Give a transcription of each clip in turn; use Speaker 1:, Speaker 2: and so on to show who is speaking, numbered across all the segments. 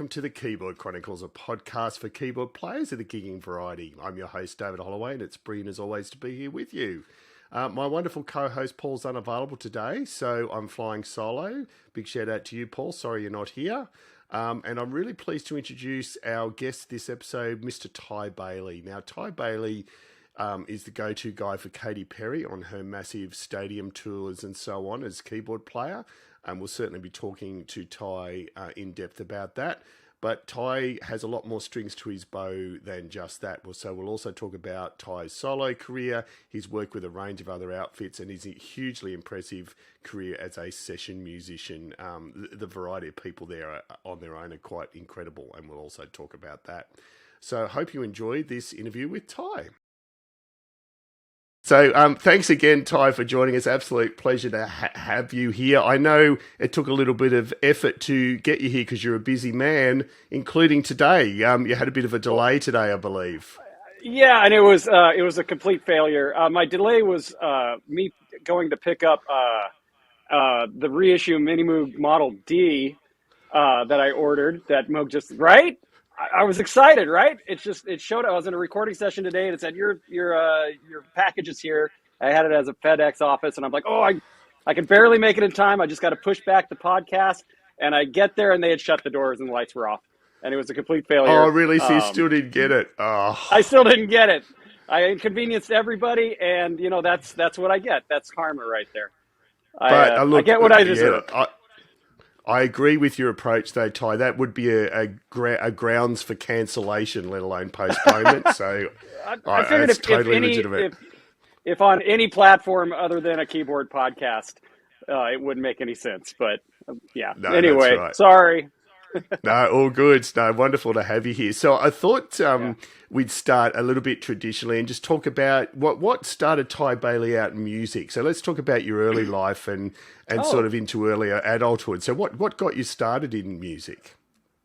Speaker 1: welcome to the Keyboard Chronicles, a podcast for keyboard players of the gigging variety. I'm your host, David Holloway, and it's brilliant as always to be here with you. My wonderful co-host Paul's unavailable today, so I'm flying solo. Big shout out to you, Paul. Sorry you're not here. And I'm really pleased to introduce our guest this episode, Mr. Ty Bailie. Now, Ty Bailie is the go-to guy for Katy Perry on her massive stadium tours and so on as keyboard player. And we'll certainly be talking to Ty in depth about that. But Ty has a lot more strings to his bow than just that. So we'll also talk about Ty's solo career, his work with a range of other outfits, and his hugely impressive career as a session musician. The variety of people there on their own are quite incredible, and we'll also talk about that. So I hope you enjoyed this interview with Ty. So thanks again, Ty, for joining us. Absolute pleasure to have you here. I know it took a little bit of effort to get you here because you're a busy man, including today. You had a bit of a delay today, I believe.
Speaker 2: Yeah, and it was a complete failure. My delay was me going to pick up the reissue Mini Moog Model D that I ordered. That Moog just right. I was excited, right? It showed. I was in a recording session today, and it said your package is here. I had it as a FedEx office, and I'm like, oh, I can barely make it in time. I just got to push back the podcast, and I get there, and they had shut the doors, and the lights were off, and it was a complete failure.
Speaker 1: Oh, really? So you still didn't get it? Oh.
Speaker 2: I still didn't get it. I inconvenienced everybody, and that's what I get. That's karma right there. I get what I deserve.
Speaker 1: Yeah, I agree with your approach, though, Ty. That would be a grounds for cancellation, let alone postponement. So
Speaker 2: I figured
Speaker 1: it's totally legitimate.
Speaker 2: If on any platform other than a keyboard podcast, it wouldn't make any sense. But yeah.
Speaker 1: No,
Speaker 2: anyway,
Speaker 1: right.
Speaker 2: Sorry.
Speaker 1: No, all good. No, wonderful to have you here. So I thought we'd start a little bit traditionally and just talk about what started Ty Bailie out in music. So let's talk about your early life and sort of into earlier adulthood. So what got you started in music?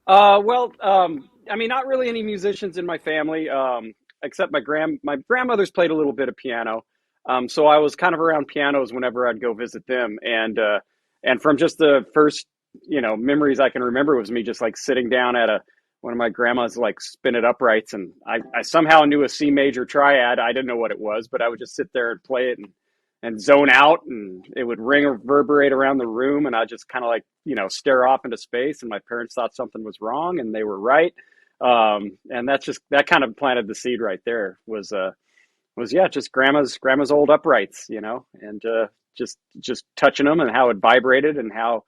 Speaker 2: I mean, not really any musicians in my family, except my grandmother's played a little bit of piano. So I was kind of around pianos whenever I'd go visit them. And from just the first memories I can remember was me just like sitting down at one of my grandma's like spinet uprights, and I somehow knew a C major triad. I didn't know what it was, but I would just sit there and play it and zone out, and it would ring or reverberate around the room, and I just kind of like stare off into space. And my parents thought something was wrong, and they were right. And that kind of planted the seed right there. Was just grandma's old uprights, and just touching them and how it vibrated and how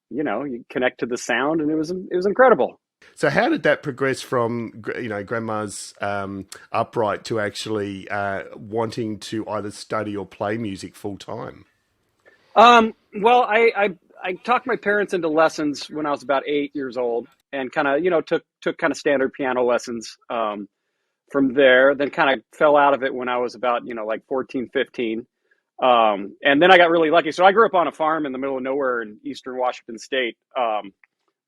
Speaker 2: you connect to the sound, and it was incredible.
Speaker 1: So how did that progress from grandma's upright to actually wanting to either study or play music full time?
Speaker 2: Well, I talked my parents into lessons when I was about 8 years old, and kind of took kind of standard piano lessons from there. Then kind of fell out of it when I was about like 14, 15. And then I got really lucky. So I grew up on a farm in the middle of nowhere in eastern Washington State.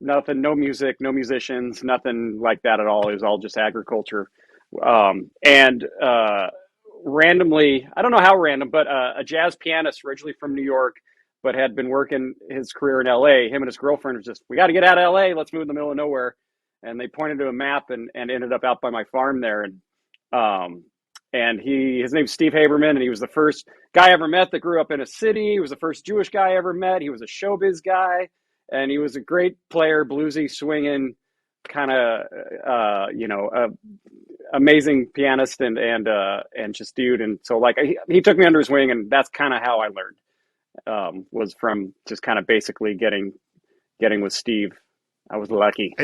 Speaker 2: Nothing, no music, no musicians, nothing like that at all. It was all just agriculture. Randomly, I don't know how random, but a jazz pianist originally from New York, but had been working his career in LA. Him and his girlfriend was just, we got to get out of LA. Let's move in the middle of nowhere. And they pointed to a map and ended up out by my farm there. And his name's Steve Haberman, and he was the first guy I ever met that grew up in a city. He was the first Jewish guy I ever met. He was a showbiz guy, and he was a great player, bluesy, swinging, kind of, amazing pianist and just dude. And so like he took me under his wing, and that's kind of how I learned. Was from just kind of basically getting with Steve. I was lucky.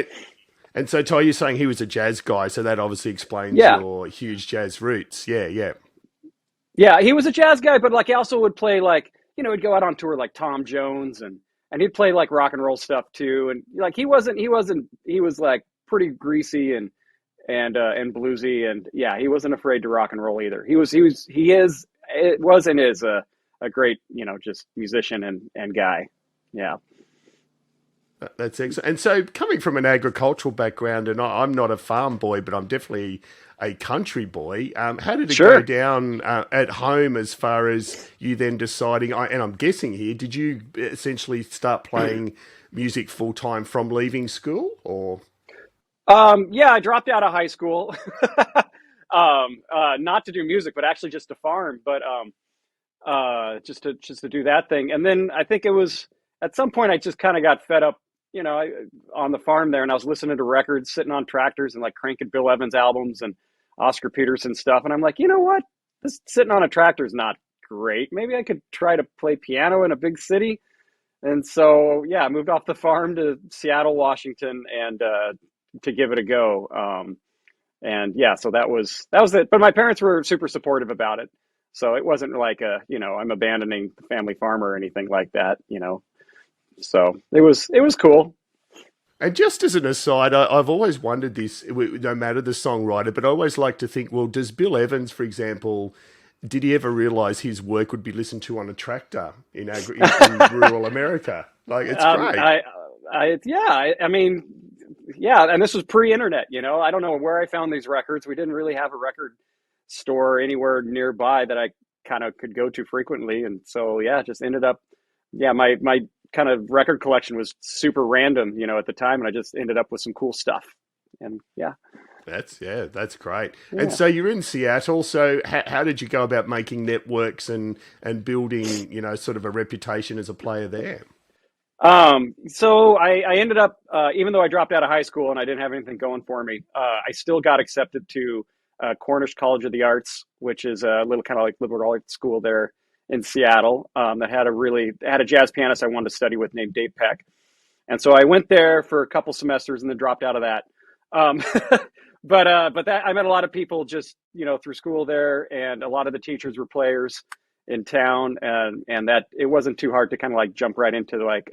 Speaker 1: And so, Ty, you're saying he was a jazz guy, so that obviously explains your huge jazz roots. Yeah.
Speaker 2: Yeah, he was a jazz guy, but like he also would play like, he'd go out on tour like Tom Jones, and he'd play like rock and roll stuff too. And like he was like pretty greasy and bluesy, and yeah, he wasn't afraid to rock and roll either. He was and is a great, just musician and guy. Yeah.
Speaker 1: That's excellent. And so coming from an agricultural background, and I'm not a farm boy, but I'm definitely a country boy. How did it go down at home as far as you then deciding, and I'm guessing here, did you essentially start playing music full time from leaving school or?
Speaker 2: Yeah, I dropped out of high school, not to do music, but actually just to farm, but just to do that thing. And then I think it was at some point I just kind of got fed up, on the farm there, and I was listening to records, sitting on tractors, and like cranking Bill Evans albums and Oscar Peterson stuff. And I'm like, you know what? This sitting on a tractor is not great. Maybe I could try to play piano in a big city. And so, yeah, I moved off the farm to Seattle, Washington, and to give it a go. And yeah, so that was it. But my parents were super supportive about it, so it wasn't like I'm abandoning the family farm or anything like that. So it was cool.
Speaker 1: And just as an aside, I've always wondered this, no matter the songwriter, but I always like to think, well, does Bill Evans, for example, did he ever realize his work would be listened to on a tractor in rural America? Like, it's great.
Speaker 2: I mean, yeah, and this was pre-internet. I don't know where I found these records. We didn't really have a record store anywhere nearby that I kind of could go to frequently, and so yeah, just ended up. Yeah, my kind of record collection was super random, at the time, and I just ended up with some cool stuff. And yeah,
Speaker 1: that's great. And
Speaker 2: yeah.
Speaker 1: so you're in Seattle. So how did you go about making networks and building, sort of a reputation as a player there?
Speaker 2: So I ended up, even though I dropped out of high school and I didn't have anything going for me, I still got accepted to Cornish College of the Arts, which is a little kind of like liberal arts school there in Seattle, that had a jazz pianist I wanted to study with named Dave Peck. And so I went there for a couple semesters and then dropped out of that. Um, but that I met a lot of people just, through school there, and a lot of the teachers were players in town, and that it wasn't too hard to kind of like jump right into like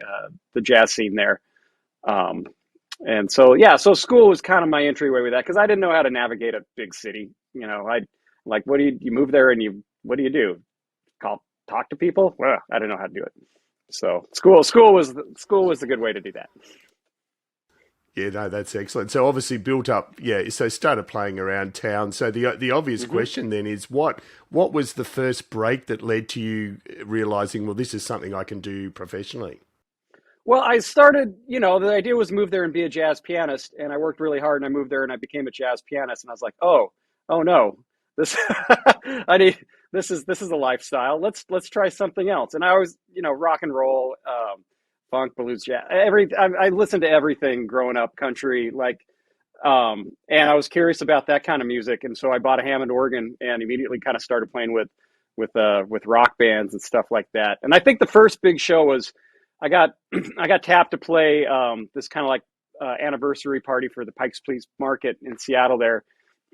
Speaker 2: the jazz scene there. Um, and so yeah, so school was kind of my entryway with that, because I didn't know how to navigate a big city. I like, what do you move there and what do you do? Talk to people? Well, I didn't know how to do it. So school was the good way to do that.
Speaker 1: Yeah, no, that's excellent. So obviously built up, yeah. So started playing around town. So the obvious
Speaker 2: hmm
Speaker 1: question then is what was the first break that led to you realizing, well, this is something I can do professionally?
Speaker 2: Well, I started, the idea was move there and be a jazz pianist, and I worked really hard, and I moved there and I became a jazz pianist, and I was like, oh no, this, I need, this is a lifestyle. Let's try something else. And I was, rock and roll, funk, blues, jazz, I listened to everything growing up, country, like, and I was curious about that kind of music, and so I bought a Hammond organ and immediately kind of started playing with rock bands and stuff like that. And I think the first big show was I got I got tapped to play this kind of like anniversary party for the Pikes Peak Market in Seattle there,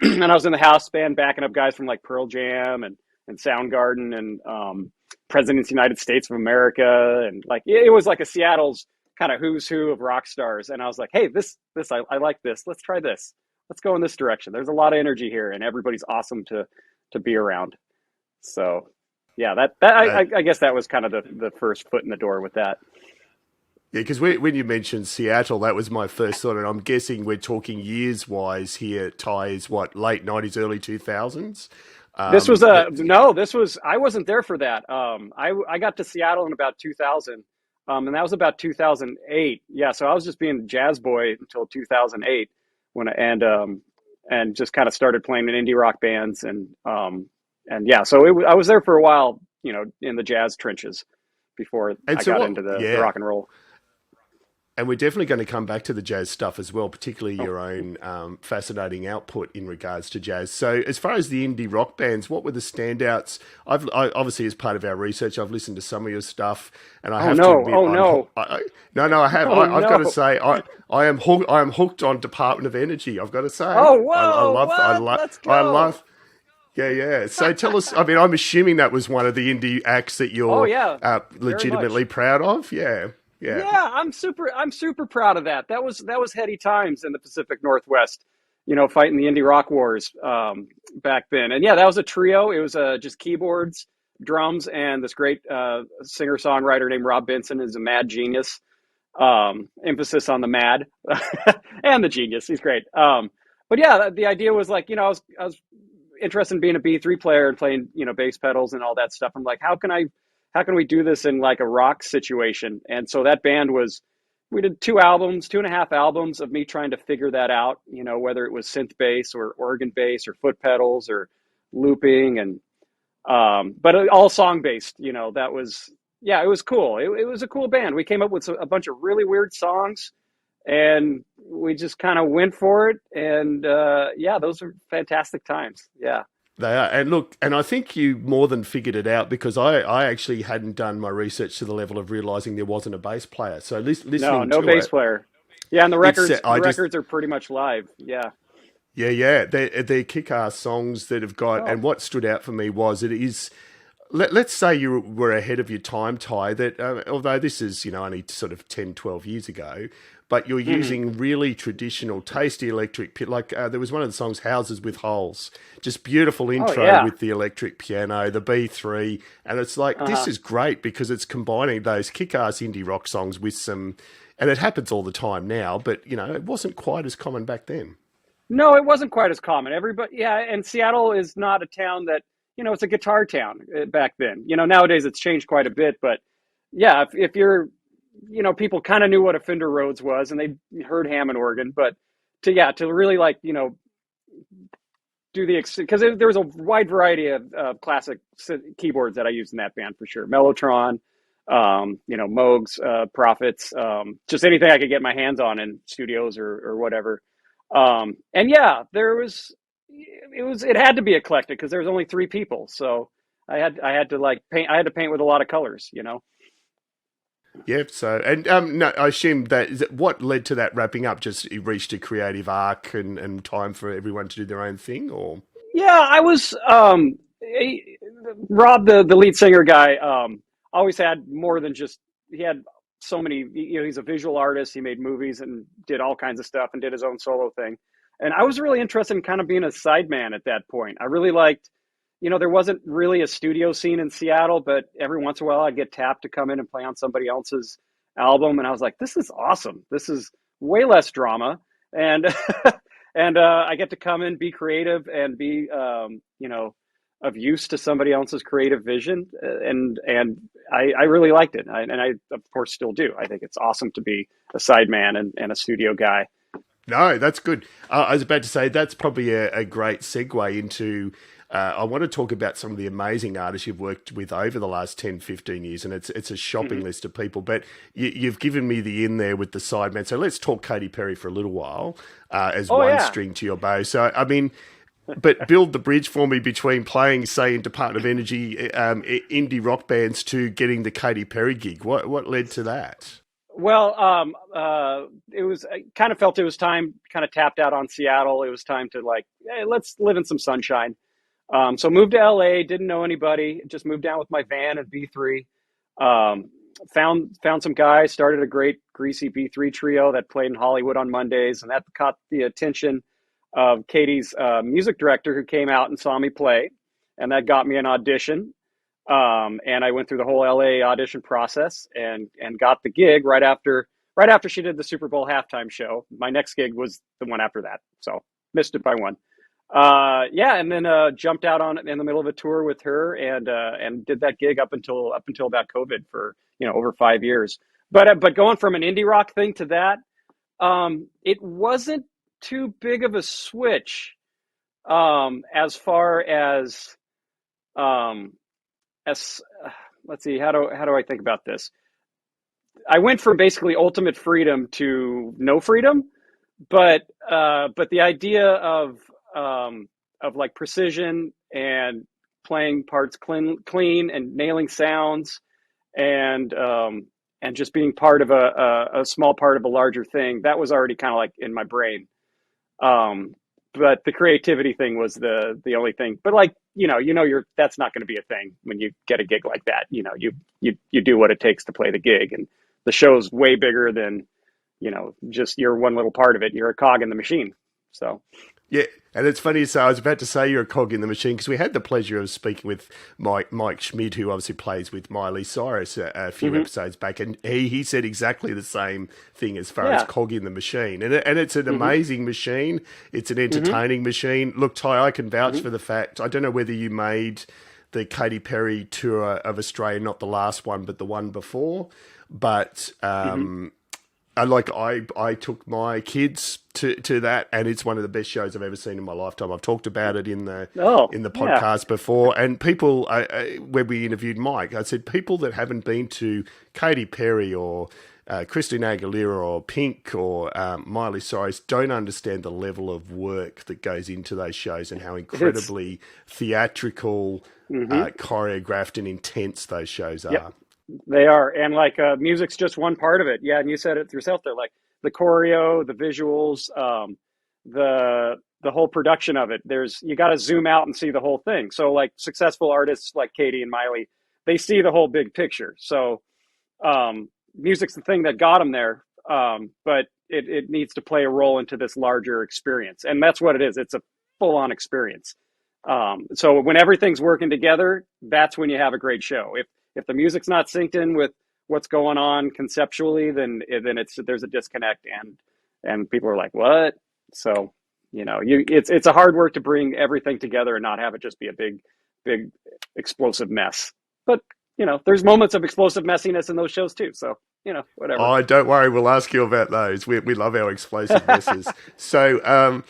Speaker 2: and I was in the house band backing up guys from like Pearl Jam and Soundgarden and Presidents United States of America, and like it was like a Seattle's kind of who's who of rock stars. And I was like, hey, I like this. Let's try this. Let's go in this direction. There's a lot of energy here, and everybody's awesome to be around. So yeah, I guess that was kind of the first foot in the door with that.
Speaker 1: Yeah, because when you mentioned Seattle, that was my first thought, and I'm guessing we're talking years wise here. Ty is what, late '90s, early 2000s.
Speaker 2: This was
Speaker 1: That
Speaker 2: no, this was I wasn't there for that. I got to Seattle in about 2000, and that was about 2008. Yeah, so I was just being a jazz boy until 2008 and just kind of started playing in indie rock bands and yeah, so I was there for a while, in the jazz trenches before
Speaker 1: and
Speaker 2: I
Speaker 1: so
Speaker 2: got
Speaker 1: what?
Speaker 2: into the
Speaker 1: Yeah,
Speaker 2: rock and roll.
Speaker 1: and we're definitely going to come back to the jazz stuff as well, particularly
Speaker 2: Oh,
Speaker 1: your own fascinating output in regards to jazz. So, as far as the indie rock bands, what were the standouts? Obviously, as part of our research, I've listened to some of your stuff, and I
Speaker 2: oh
Speaker 1: have to
Speaker 2: no,
Speaker 1: admit,
Speaker 2: oh no,
Speaker 1: no, I have.
Speaker 2: oh
Speaker 1: I've got to
Speaker 2: no.
Speaker 1: say, I am hooked on Department of Energy. I've got to say,
Speaker 2: Oh
Speaker 1: I
Speaker 2: whoa,
Speaker 1: love,
Speaker 2: what? Let's
Speaker 1: I
Speaker 2: go.
Speaker 1: love. Yeah, yeah. So tell us. I mean, I'm assuming that was one of the indie acts that
Speaker 2: Oh
Speaker 1: you're
Speaker 2: yeah, very
Speaker 1: legitimately
Speaker 2: much.
Speaker 1: proud of. Yeah, yeah.
Speaker 2: Yeah, I'm super proud of that. That was heady times in the Pacific Northwest, fighting the indie rock wars back then. And yeah, that was a trio. It was just keyboards, drums, and this great singer songwriter named Rob Benson is a mad genius. Emphasis on the mad and the genius. He's great. But yeah, the idea was like, I was interested in being a B3 player and playing, bass pedals and all that stuff. I'm like, how can we do this in like a rock situation? And so that band was, we did 2 albums, 2.5 albums of me trying to figure that out, whether it was synth bass or organ bass or foot pedals or looping and but all song based, that was, yeah, it was cool. It was a cool band. We came up with a bunch of really weird songs and we just kind of went for it. And yeah, those are fantastic times. Yeah.
Speaker 1: They are. And look, and I think you more than figured it out because I actually hadn't done my research to the level of realizing there wasn't a bass player. So listening
Speaker 2: No
Speaker 1: to
Speaker 2: bass
Speaker 1: it,
Speaker 2: player. Yeah, and the records,
Speaker 1: I just,
Speaker 2: records are pretty much live. Yeah.
Speaker 1: yeah, they're kick-ass songs that have got,
Speaker 2: Oh.
Speaker 1: and what stood out for me was it is, let's say you were ahead of your time, Ty, that although this is, only sort of 10, 12 years ago, but you're using really traditional, tasty electric, like there was one of the songs, Houses with Holes, just beautiful
Speaker 2: Oh
Speaker 1: intro
Speaker 2: yeah.
Speaker 1: with the electric piano, the B3, and it's like, this is great because it's combining those kick-ass indie rock songs with some, and it happens all the time now, but, it wasn't quite as common back then.
Speaker 2: No, it wasn't quite as common. Everybody, yeah, and Seattle is not a town that, it's a guitar town back then. Nowadays it's changed quite a bit, but yeah, if you're, people kind of knew what a Fender Rhodes was and they heard Hammond organ, but to really like, do because there was a wide variety of classic keyboards that I used in that band for sure. Mellotron, Moogs, Prophets, just anything I could get my hands on in studios or whatever. And yeah, it had to be eclectic because there was only 3 people. So I had to like paint, I had to paint with a lot of colors.
Speaker 1: Yep. So, and no, I assume that what led to that wrapping up. Just you reached a creative arc and time for everyone to do their own thing, or
Speaker 2: Yeah, I was, Rob, the lead singer guy, always had more than just, he had so many, he's a visual artist. He made movies and did all kinds of stuff and did his own solo thing. And I was really interested in kind of being a sideman at that point. I really liked, there wasn't really a studio scene in Seattle, but every once in a while I'd get tapped to come in and play on somebody else's album. And I was like, this is awesome. This is way less drama. And, and I get to come in, be creative and be, of use to somebody else's creative vision. And I really liked it. And I, of course, still do. I think it's awesome to be a sideman and a studio guy.
Speaker 1: no? That's good. I was about to say that's probably a great segue into. I want to talk about some of the amazing artists you've worked with over the last 10, 15 years, and it's a shopping list of people. But you've given me the in there with the sideman. So let's talk Katy Perry for a little while as one string to your bow. So, I mean, but build the bridge for me between playing, say, in Dept of Energy indie rock bands to getting the Katy Perry gig. What led to that?
Speaker 2: Well, it was, I kind of felt it was time, kind of tapped out on Seattle. It was time to like, hey, let's live in some sunshine. So moved to LA, didn't know anybody, just moved down with my van and B3. Found some guys, started a great greasy B3 trio that played in Hollywood on Mondays, and that caught the attention of Katy's music director, who came out and saw me play, and that got me an audition. And I went through the whole LA audition process and got the gig right after she did the Super Bowl halftime show. My next gig was the one after that, so missed it by one. Yeah, and then jumped out on in the middle of a tour with her and did that gig up until about COVID for over 5 years. But going from an indie rock thing to that, it wasn't too big of a switch as far as let's see, how do I think about this? I went from basically ultimate freedom to no freedom, but the idea of like precision and playing parts clean and nailing sounds and just being part of a small part of a larger thing, that was already kind of like in my brain. But the creativity thing was the only thing. But like, that's not going to be a thing when you get a gig like that. You do what it takes to play the gig, and the show's way bigger than, just you're one little part of it. You're a cog in the machine. So.
Speaker 1: Yeah, and it's funny. So I was about to say you're a cog in the machine because we had the pleasure of speaking with Mike Schmidt, who obviously plays with Miley Cyrus a few episodes back, and he said exactly the same thing as far as cog in the machine, and it's an amazing machine. It's an entertaining machine. Look, Ty, I can vouch for the fact. I don't know whether you made the Katy Perry tour of Australia, not the last one, but the one before, but. I took my kids to that, and it's one of the best shows I've ever seen in my lifetime. I've talked about it in the
Speaker 2: Oh, yeah.
Speaker 1: podcast before, and people when we interviewed Mike, I said people that haven't been to Katy Perry or Christina Aguilera or Pink or Miley Cyrus don't understand the level of work that goes into those shows and how incredibly theatrical, choreographed, and intense those shows are.
Speaker 2: Yep. They are. And like music's just one part of it. Yeah, and you said it yourself there, like the choreo, the visuals, the whole production of it. You got to zoom out and see the whole thing. So like successful artists like Katy and Miley, they see the whole big picture. So music's the thing that got them there, but it needs to play a role into this larger experience. And that's what it is. It's a full-on experience. So when everything's working together, that's when you have a great show. If the music's not synced in with what's going on conceptually, then there's a disconnect, and people are like, what? So, it's a hard work to bring everything together and not have it just be a big explosive mess. But, there's moments of explosive messiness in those shows too. So, whatever.
Speaker 1: Oh, don't worry. We'll ask you about those. We love our explosive messes. So,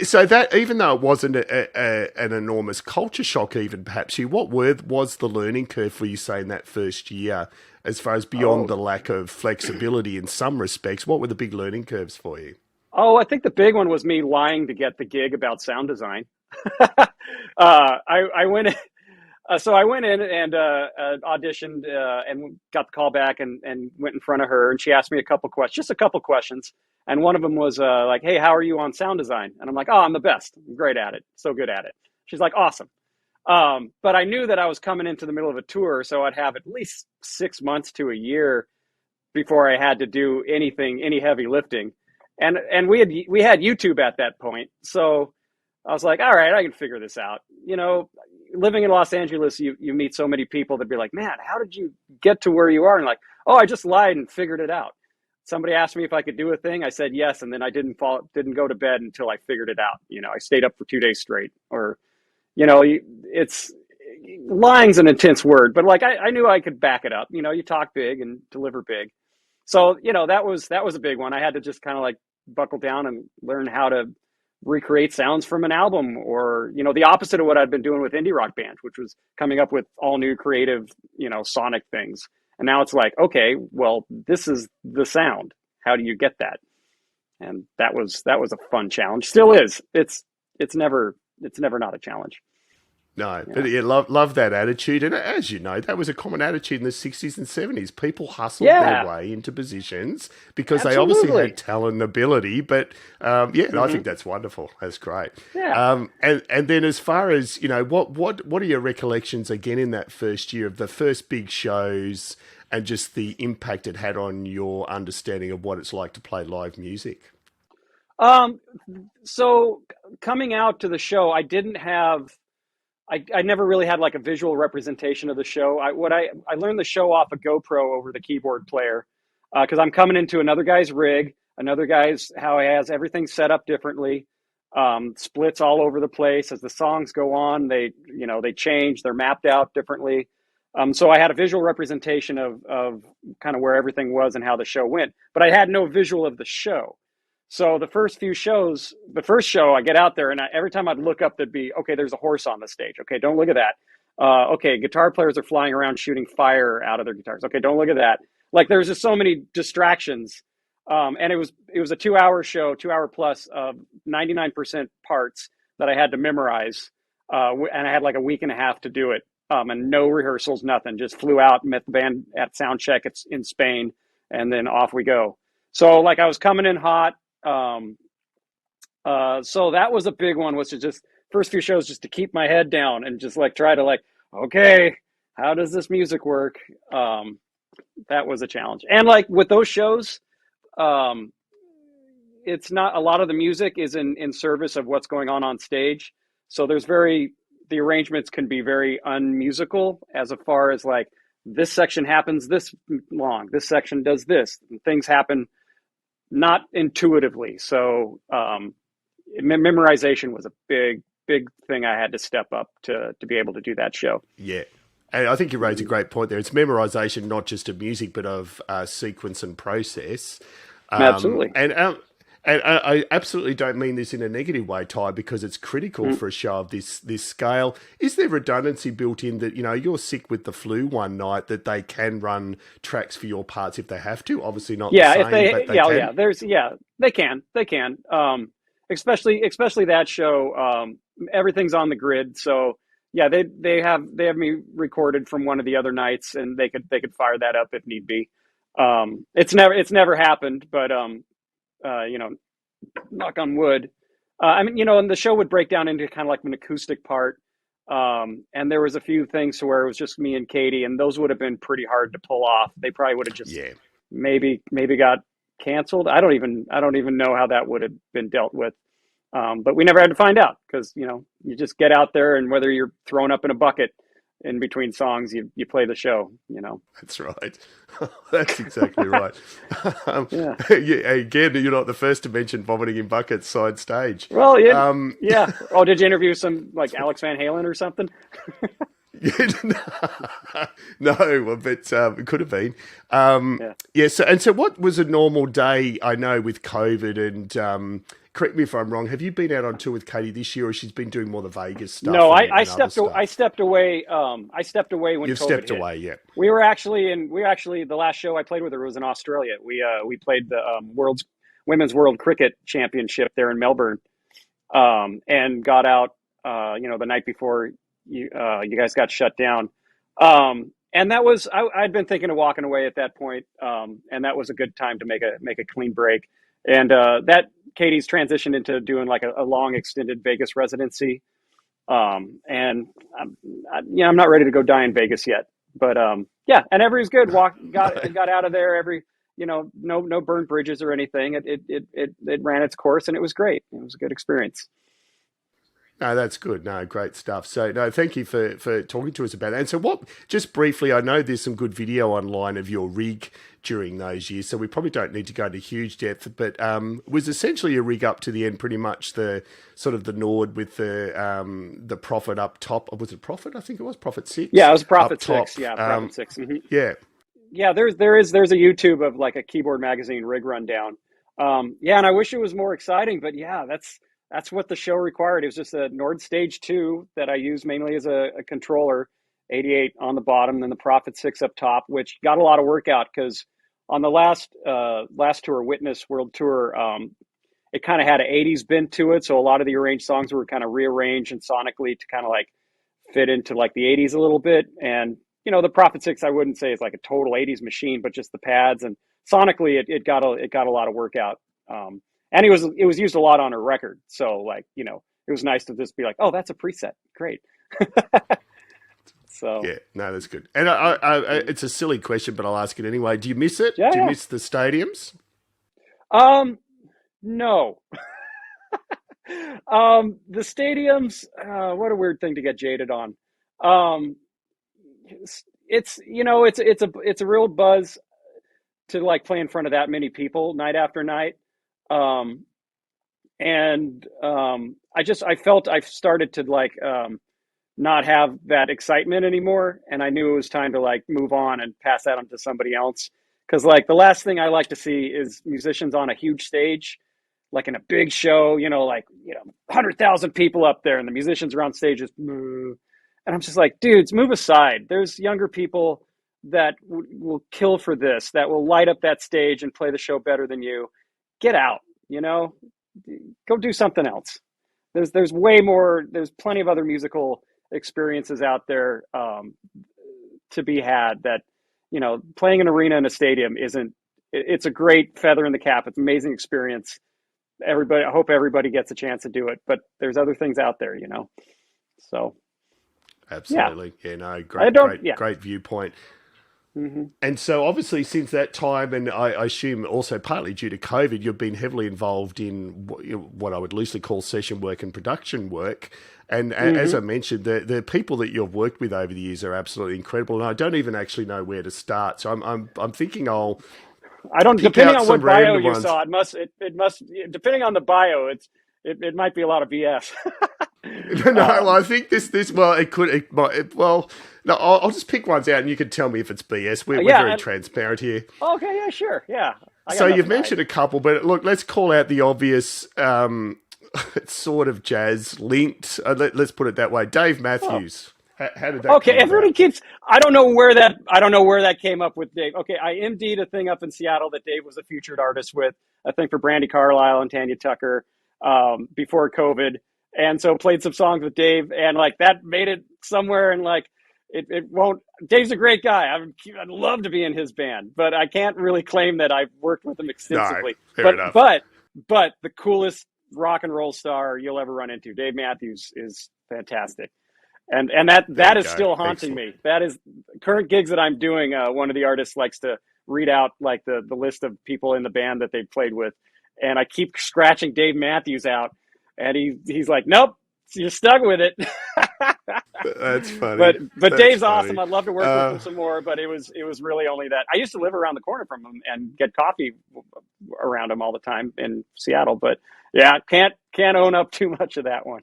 Speaker 1: so that, even though it wasn't an enormous culture shock, even perhaps what was the learning curve for you, say, in that first year, as far as beyond the lack of flexibility in some respects? What were the big learning curves for you?
Speaker 2: Oh, I think the big one was me lying to get the gig about sound design. I went. So I went in and auditioned and got the call back and went in front of her, and she asked me just a couple questions. And one of them was like, hey, how are you on sound design? And I'm like, oh, I'm the best. I'm great at it. So good at it. She's like, awesome. But I knew that I was coming into the middle of a tour, so I'd have at least 6 months to a year before I had to do any heavy lifting. And we had YouTube at that point. So I was like, all right, I can figure this out. Living in Los Angeles, you meet so many people that be like, man, how did you get to where you are? And like, oh, I just lied and figured it out. Somebody asked me if I could do a thing. I said yes, and then I didn't go to bed until I figured it out. I stayed up for 2 days straight. Or, it's lying's an intense word, but like I knew I could back it up. You talk big and deliver big. So that was a big one. I had to just kind of like buckle down and learn how to recreate sounds from an album, or the opposite of what I'd been doing with indie rock bands, which was coming up with all new creative sonic things. And now it's like, okay, well, this is the sound, how do you get that? And that was a fun challenge. Still is. It's never not a challenge.
Speaker 1: No, but love that attitude. And as you know, that was a common attitude in the 60s and 70s. People hustled their way into positions because they obviously had talent and ability. But I think that's wonderful. That's great.
Speaker 2: Yeah.
Speaker 1: And then as far as, what are your recollections again in that first year of the first big shows and just the impact it had on your understanding of what it's like to play live music?
Speaker 2: So coming out to the show, I never really had like a visual representation of the show. I learned the show off a GoPro over the keyboard player, because I'm coming into another guy's rig, another guy's how he has everything set up differently, splits all over the place as the songs go on. They change, they're mapped out differently. So I had a visual representation of kind of where everything was and how the show went, but I had no visual of the show. So the first show, I get out there and every time I'd look up, there'd be, okay, there's a horse on the stage. Okay, don't look at that. Okay, guitar players are flying around shooting fire out of their guitars. Okay, don't look at that. Like there's just so many distractions. And it was a 2-hour show, 2-hour plus of 99% parts that I had to memorize. And I had like a week and a half to do it. And no rehearsals, nothing. Just flew out, met the band at sound check in Spain, and then off we go. So like I was coming in hot. So that was a big one, was to just first few shows just to keep my head down and just like try to like, okay, how does this music work? That was a challenge. And like with those shows, it's not, a lot of the music is in service of what's going on stage. So the arrangements can be very unmusical as far as like this section happens this long, this section does this, and things happen not intuitively. So memorization was a big thing I had to step up to be able to do that show.
Speaker 1: Yeah. And I think you raised a great point there. It's memorization, not just of music, but of sequence and process.
Speaker 2: Absolutely.
Speaker 1: And I absolutely don't mean this in a negative way, Ty, because it's critical for a show of this scale. Is there redundancy built in that, you're sick with the flu one night, that they can run tracks for your parts if they have to? Obviously not the same, but they can.
Speaker 2: They can. Especially that show. Everything's on the grid, so yeah, they have me recorded from one of the other nights, and they could fire that up if need be. It's never happened, but knock on wood. And the show would break down into kind of like an acoustic part. And there was a few things where it was just me and Katy, and those would have been pretty hard to pull off. They probably would have just maybe got canceled. I don't even know how that would have been dealt with. But we never had to find out, because, you just get out there, and whether you're thrown up in a bucket in between songs, you play the show,
Speaker 1: That's right. That's exactly right.
Speaker 2: Yeah.
Speaker 1: Again, you're not the first to mention vomiting in buckets side stage.
Speaker 2: Well, yeah. Oh, did you interview some like Alex Van Halen or something?
Speaker 1: No, but it could have been. So what was a normal day, I know, with COVID, and correct me if I'm wrong, have you been out on tour with Katy this year, or she's been doing more the Vegas stuff?
Speaker 2: No, I stepped away. I stepped away when
Speaker 1: You've
Speaker 2: COVID
Speaker 1: stepped
Speaker 2: hit.
Speaker 1: away, yeah.
Speaker 2: We actually the last show I played with her was in Australia. We played the Women's World Cricket Championship there in Melbourne, and got out the night before you guys got shut down. And that was I'd been thinking of walking away at that point, and that was a good time to make a clean break. And that Katy's transitioned into doing like a long extended Vegas residency. And I'm not ready to go die in Vegas yet, but and everybody's good. Got out of there. No burned bridges or anything. It ran its course, and it was great. It was a good experience.
Speaker 1: No, that's good. No, great stuff. So, no, thank you for talking to us about that. And so just briefly, I know there's some good video online of your rig during those years, so we probably don't need to go into huge depth, but was essentially a rig up to the end, pretty much the sort of the Nord with the Prophet up top. Was it Prophet? I think it was Prophet 6.
Speaker 2: Yeah, it was Prophet 6. Yeah, Prophet 6. Mm-hmm.
Speaker 1: Yeah.
Speaker 2: Yeah, there's a YouTube of like a Keyboard Magazine rig rundown. And I wish it was more exciting, but yeah, that's what the show required. It was just a Nord Stage 2 that I used mainly as a controller, 88 on the bottom, then the Prophet 6 up top, which got a lot of work out, because on the last tour, Witness World Tour, it kind of had an 80s bent to it. So a lot of the arranged songs were kind of rearranged and sonically to kind of like fit into like the 80s a little bit. And, the Prophet 6, I wouldn't say is like a total 80s machine, but just the pads, and sonically it got a lot of work out. And it was used a lot on her record. So like, it was nice to just be like, oh, that's a preset. Great. So
Speaker 1: yeah, no, that's good. And I it's a silly question, but I'll ask it anyway. Do you miss it?
Speaker 2: Yeah,
Speaker 1: Do you miss the stadiums?
Speaker 2: No. The stadiums, what a weird thing to get jaded on. It's a real buzz to like play in front of that many people night after night. I felt I started to like not have that excitement anymore, and I knew it was time to like move on and pass that on to somebody else. Because like the last thing I like to see is musicians on a huge stage, like in a big show, 100,000 people up there, and the musicians are on stage just, and I'm just like, dudes, move aside. There's younger people that will kill for this, that will light up that stage and play the show better than you. Get out, go do something else. There's way more, there's plenty of other musical experiences out there to be had that, playing an arena in a stadium it's a great feather in the cap. It's an amazing experience. I hope everybody gets a chance to do it, but there's other things out there, so.
Speaker 1: Absolutely. Yeah, no, great viewpoint.
Speaker 2: Mm-hmm.
Speaker 1: And so obviously since that time, and I assume also partly due to COVID, you've been heavily involved in what I would loosely call session work and production work. And as I mentioned, the people that you've worked with over the years are absolutely incredible. And I don't even actually know where to start. So I'm thinking
Speaker 2: depending on what bio you saw, it must depending on the bio, it might be a lot of BS.
Speaker 1: No, I think I'll just pick ones out and you can tell me if it's BS. We're very transparent here.
Speaker 2: Okay, yeah, sure, yeah. I
Speaker 1: So
Speaker 2: got
Speaker 1: you've
Speaker 2: nothing to hide.
Speaker 1: mentioned a couple, but look, let's call out the obvious. It's sort of jazz linked. Let's put it that way. Dave
Speaker 2: Oh,
Speaker 1: Matthews. How did that
Speaker 2: okay.
Speaker 1: come
Speaker 2: Everybody
Speaker 1: about?
Speaker 2: keeps. I don't know where that came up with Dave. Okay, I MD'd a thing up in Seattle that Dave was a featured artist with. I think for Brandy Carlisle and Tanya Tucker before COVID, and so played some songs with Dave, and like that made it somewhere, and like it won't. Dave's a great guy. I'd love to be in his band, but I can't really claim that I've worked with him
Speaker 1: No,
Speaker 2: extensively.
Speaker 1: fair
Speaker 2: But
Speaker 1: enough.
Speaker 2: but but the coolest rock and roll star you'll ever run into, Dave Matthews, is fantastic. And that
Speaker 1: There
Speaker 2: that
Speaker 1: you
Speaker 2: is
Speaker 1: go.
Speaker 2: still haunting
Speaker 1: Excellent.
Speaker 2: me. That is current gigs that I'm doing. One of the artists likes to read out like the list of people in the band that they've played with, and I keep scratching Dave Matthews out, and he's like, nope, you're stuck with it.
Speaker 1: That's
Speaker 2: but
Speaker 1: funny.
Speaker 2: but
Speaker 1: That's
Speaker 2: Dave's awesome.
Speaker 1: funny.
Speaker 2: I'd love to work with him some more, but it was really only that. I used to live around the corner from him and get coffee around him all the time in Seattle. But yeah, can't own up too much of that one.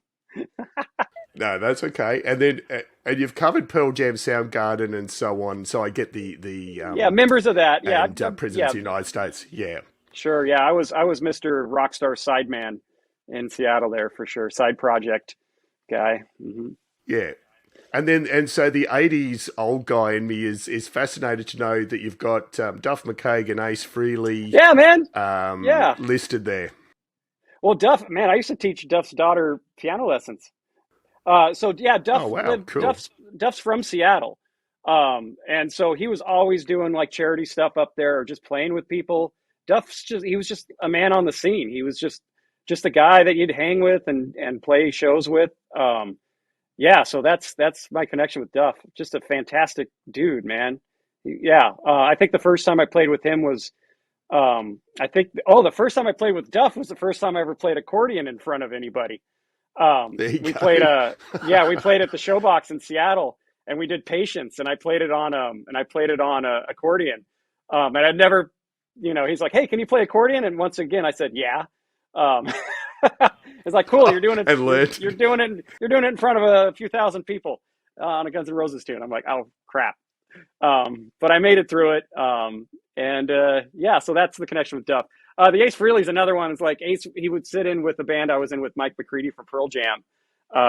Speaker 1: No, that's okay. And then, and you've covered Pearl Jam, Soundgarden, and so on. So I get
Speaker 2: Yeah, members of that. Yeah,
Speaker 1: and Presidents
Speaker 2: yeah,
Speaker 1: of the United States. Yeah,
Speaker 2: sure. Yeah, I was Mr. Rockstar Sideman in Seattle there for sure. Side project guy.
Speaker 1: yeah. And then, and so the '80s old guy in me is fascinated to know that you've got Duff McKagan, Ace Frehley
Speaker 2: Yeah, man. Yeah.
Speaker 1: listed there.
Speaker 2: Well, Duff, man, I used to teach Duff's daughter piano lessons. So yeah,
Speaker 1: Oh wow, cool.
Speaker 2: Duff's from Seattle, and so he was always doing like charity stuff up there or just playing with people. He was just a man on the scene. He was just a guy that you'd hang with and play shows with. Yeah, so that's my connection with Duff. Just a fantastic dude, man. Yeah, I think the first time I played with him was the first time I played with Duff was the first time I ever played accordion in front of anybody.
Speaker 1: There you
Speaker 2: We
Speaker 1: go.
Speaker 2: played we played at the Showbox in Seattle, and we did Patience, and I played it on a accordion. And I'd never, he's like, "Hey, can you play accordion?" And once again, I said, "Yeah." Um, it's like, cool. You're doing it.
Speaker 1: And learned.
Speaker 2: You're doing it. You're doing it in front of a few thousand people on a Guns N' Roses tune. I'm like, oh crap. But I made it through it. Yeah, so that's the connection with Duff. The Ace Frehley's another one. It's like Ace. He would sit in with the band I was in with Mike McCready from Pearl Jam.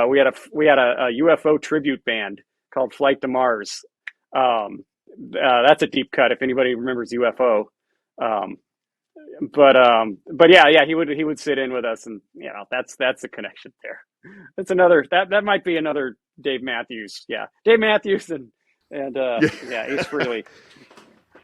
Speaker 2: We had a UFO tribute band called Flight to Mars. That's a deep cut if anybody remembers UFO. Um, but yeah, he would sit in with us, and that's a connection there. That's another that might be another Dave Matthews. Yeah, Dave Matthews and
Speaker 1: Yeah.
Speaker 2: yeah, Ace Frehley.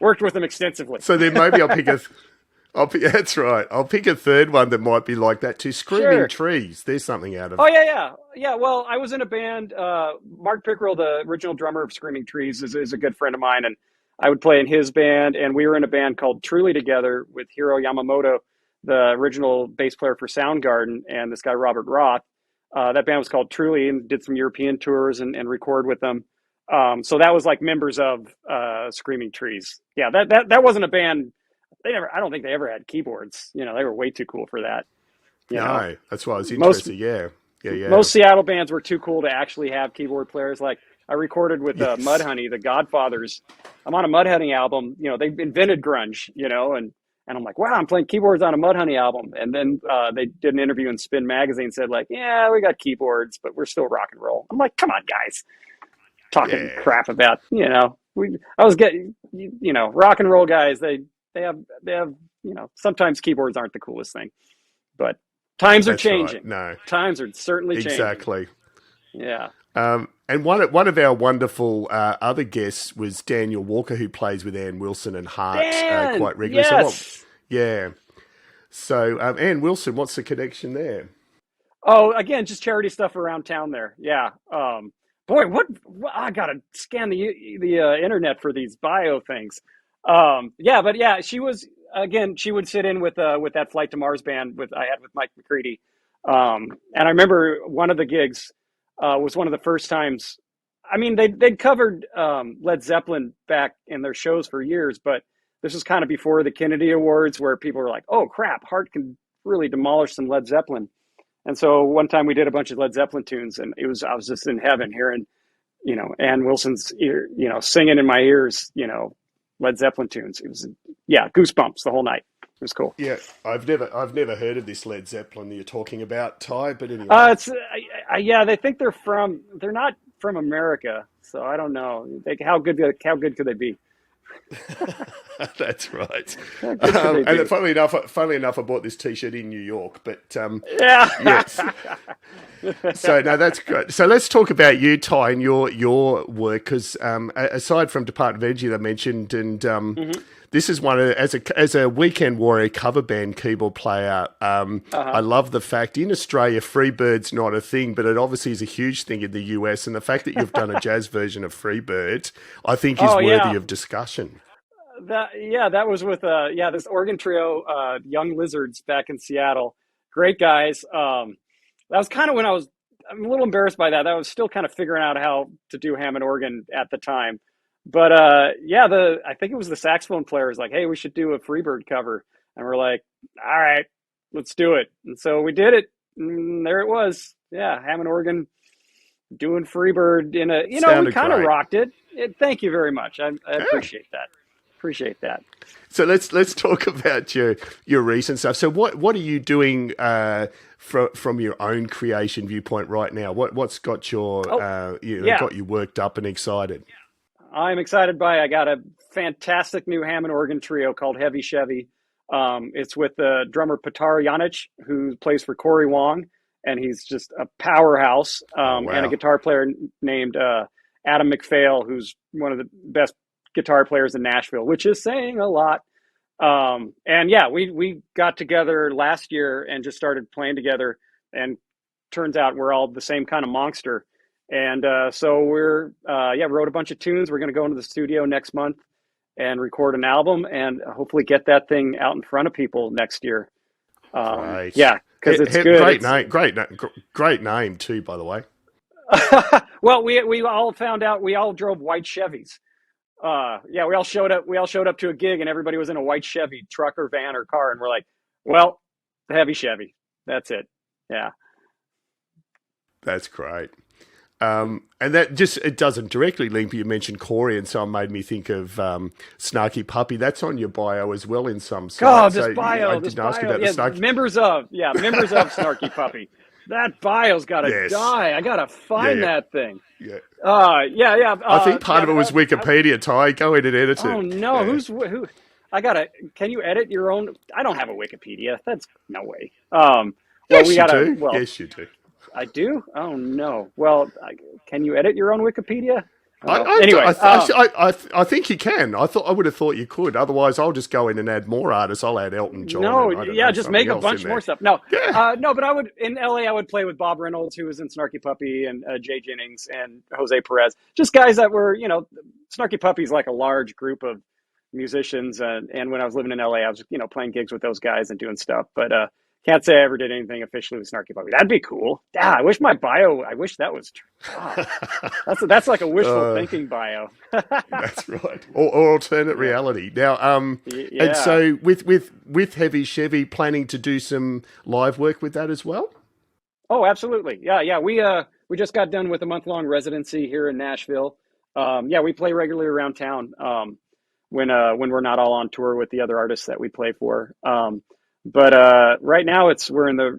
Speaker 2: Worked with him extensively.
Speaker 1: So then maybe that's right. I'll pick a third one that might be like that too. Screaming
Speaker 2: Sure.
Speaker 1: Trees. There's something out of.
Speaker 2: Oh yeah. Well, I was in a band. Mark Pickrell, the original drummer of Screaming Trees, is a good friend of mine, and I would play in his band. And we were in a band called Truly together with Hiro Yamamoto, the original bass player for Soundgarden, and this guy Robert Roth. That band was called Truly, and did some European tours and record with them. So that was like members of Screaming Trees. Yeah, that wasn't a band. I don't think they ever had keyboards. They were way too cool for that.
Speaker 1: No, that's why I was
Speaker 2: Most
Speaker 1: interested. Yeah.
Speaker 2: most Seattle bands were too cool to actually have keyboard players. Like I recorded with
Speaker 1: Yes.
Speaker 2: Mudhoney, the Godfathers. I'm on a Mudhoney album. They invented grunge. And I'm like, wow, I'm playing keyboards on a Mudhoney album. And then they did an interview in Spin Magazine, said like, yeah, we got keyboards, but we're still rock and roll. I'm like, come on, guys, talking
Speaker 1: Yeah.
Speaker 2: crap about I was getting rock and roll guys. They have sometimes keyboards aren't the coolest thing, but times are
Speaker 1: That's right.
Speaker 2: changing.
Speaker 1: No,
Speaker 2: Times are certainly changing.
Speaker 1: exactly.
Speaker 2: Yeah.
Speaker 1: And one of our wonderful other guests was Daniel Walker, who plays with Ann Wilson and Hart
Speaker 2: Dan,
Speaker 1: quite regularly.
Speaker 2: yes.
Speaker 1: Yeah. So Ann Wilson, what's the connection there?
Speaker 2: Oh, again, just charity stuff around town there. Yeah. Boy, what I gotta scan the internet for these bio things. Yeah, but yeah, she would sit in with that Flight to Mars band I had with Mike McCready. And I remember one of the gigs was one of the first times. I mean, they'd covered Led Zeppelin back in their shows for years, but this was kind of before the Kennedy Awards, where people were like, "Oh crap, Hart can really demolish some Led Zeppelin." And so one time we did a bunch of Led Zeppelin tunes, and I was just in heaven hearing, Ann Wilson's ear, singing in my ears, Led Zeppelin tunes. It was, yeah, goosebumps the whole night. was cool.
Speaker 1: Yeah, I've never heard of this Led Zeppelin that you're talking about, Ty. But anyway,
Speaker 2: Yeah, they think they're not from America, so I don't know. How good could they be?
Speaker 1: that's right.
Speaker 2: How good could they
Speaker 1: And
Speaker 2: be?
Speaker 1: funnily enough, I bought this T-shirt in New York. But
Speaker 2: Yeah.
Speaker 1: yes, so no, that's good. So let's talk about you, Ty, and your work, because aside from Dept of Energy that I mentioned, and
Speaker 2: Hmm.
Speaker 1: this is one of, as a Weekend Warrior cover band keyboard player. I
Speaker 2: Uh-huh.
Speaker 1: love the fact in Australia Freebird's not a thing, but it obviously is a huge thing in the US. And the fact that you've done a jazz version of Freebird, I think, is
Speaker 2: Oh
Speaker 1: worthy
Speaker 2: yeah.
Speaker 1: of discussion.
Speaker 2: That was with this organ trio, Young Lizards back in Seattle. Great guys. That was kind of when I'm a little embarrassed by that. I was still kind of figuring out how to do Hammond organ at the time. But I think it was the saxophone player was like, "Hey, we should do a Freebird cover," and we're like, "All right, let's do it." And so we did it. And there it was. Yeah, Hammond organ doing Freebird we
Speaker 1: Sounded
Speaker 2: kind of
Speaker 1: great.
Speaker 2: rocked it. Thank you very much. I
Speaker 1: Yeah.
Speaker 2: appreciate that. Appreciate that.
Speaker 1: So let's talk about your recent stuff. So what are you doing from your own creation viewpoint right now? What's got
Speaker 2: Oh, yeah.
Speaker 1: got you worked up and excited?
Speaker 2: I'm excited I got a fantastic new Hammond organ trio called Heavy Chevy. It's with the drummer Petar Janic, who plays for Corey Wong, and he's just a powerhouse.
Speaker 1: Oh
Speaker 2: And a
Speaker 1: wow,
Speaker 2: guitar player named Adam McPhail, who's one of the best guitar players in Nashville, which is saying a lot. And yeah, we got together last year and just started playing together, and turns out we're all the same kind of monster. And so wrote a bunch of tunes. We're going to go into the studio next month and record an album, and hopefully get that thing out in front of people next year.
Speaker 1: great.
Speaker 2: Yeah, because it's good.
Speaker 1: Great
Speaker 2: It's
Speaker 1: name, great name too, by the way.
Speaker 2: well, we all found out we all drove white Chevys. Yeah, we all showed up. We all showed up to a gig, and everybody was in a white Chevy truck or van or car, and we're like, "Well, the Heavy Chevy. That's it." Yeah.
Speaker 1: That's great. And that just, it doesn't directly link, but you mentioned Corey, and so it made me think of Snarky Puppy. That's on your bio as well in some
Speaker 2: Oh,
Speaker 1: sites. So I
Speaker 2: this
Speaker 1: didn't ask you
Speaker 2: bio.
Speaker 1: about the
Speaker 2: Yeah,
Speaker 1: Snarky.
Speaker 2: members of Snarky Puppy. That bio's got to
Speaker 1: Yes.
Speaker 2: die. I got to
Speaker 1: Yeah,
Speaker 2: find
Speaker 1: yeah,
Speaker 2: that thing.
Speaker 1: yeah.
Speaker 2: Yeah, yeah,
Speaker 1: I think part of it was
Speaker 2: I,
Speaker 1: Wikipedia, Ty. Go in and edit
Speaker 2: oh
Speaker 1: it.
Speaker 2: no,
Speaker 1: Yeah.
Speaker 2: who? I gotta. Can you edit your own? I don't have a Wikipedia. That's no way. Well, we
Speaker 1: Yes, you
Speaker 2: gotta.
Speaker 1: do.
Speaker 2: Well,
Speaker 1: Yes, you do.
Speaker 2: I do. Oh no. Well, can you edit your own Wikipedia?
Speaker 1: I,
Speaker 2: Well,
Speaker 1: I,
Speaker 2: anyway.
Speaker 1: I think you can. I would have thought you could. Otherwise, I'll just go in and add more artists. I'll add Elton John
Speaker 2: No,
Speaker 1: and I don't
Speaker 2: yeah,
Speaker 1: know
Speaker 2: just
Speaker 1: something
Speaker 2: make a
Speaker 1: else in
Speaker 2: bunch more
Speaker 1: there.
Speaker 2: stuff. No,
Speaker 1: Yeah.
Speaker 2: no, but I would in LA. I would play with Bob Reynolds, who was in Snarky Puppy, and Jay Jennings and Jose Perez. Just guys that were, Snarky Puppy's like a large group of musicians, and when I was living in LA, I was, playing gigs with those guys and doing stuff. But can't say I ever did anything officially with Snarky Puppy. That'd be cool. Yeah, I wish my bio. I wish that was true. God, that's like a wishful
Speaker 1: uh,
Speaker 2: thinking bio.
Speaker 1: That's right. Or alternate
Speaker 2: Yeah,
Speaker 1: reality. Now, and
Speaker 2: yeah.
Speaker 1: so with Heavy Chevy, planning to do some live work with that as well.
Speaker 2: Oh, absolutely. Yeah, yeah. We just got done with a month-long residency here in Nashville. Yeah, we play regularly around town when we're not all on tour with the other artists that we play for. But right now we're in the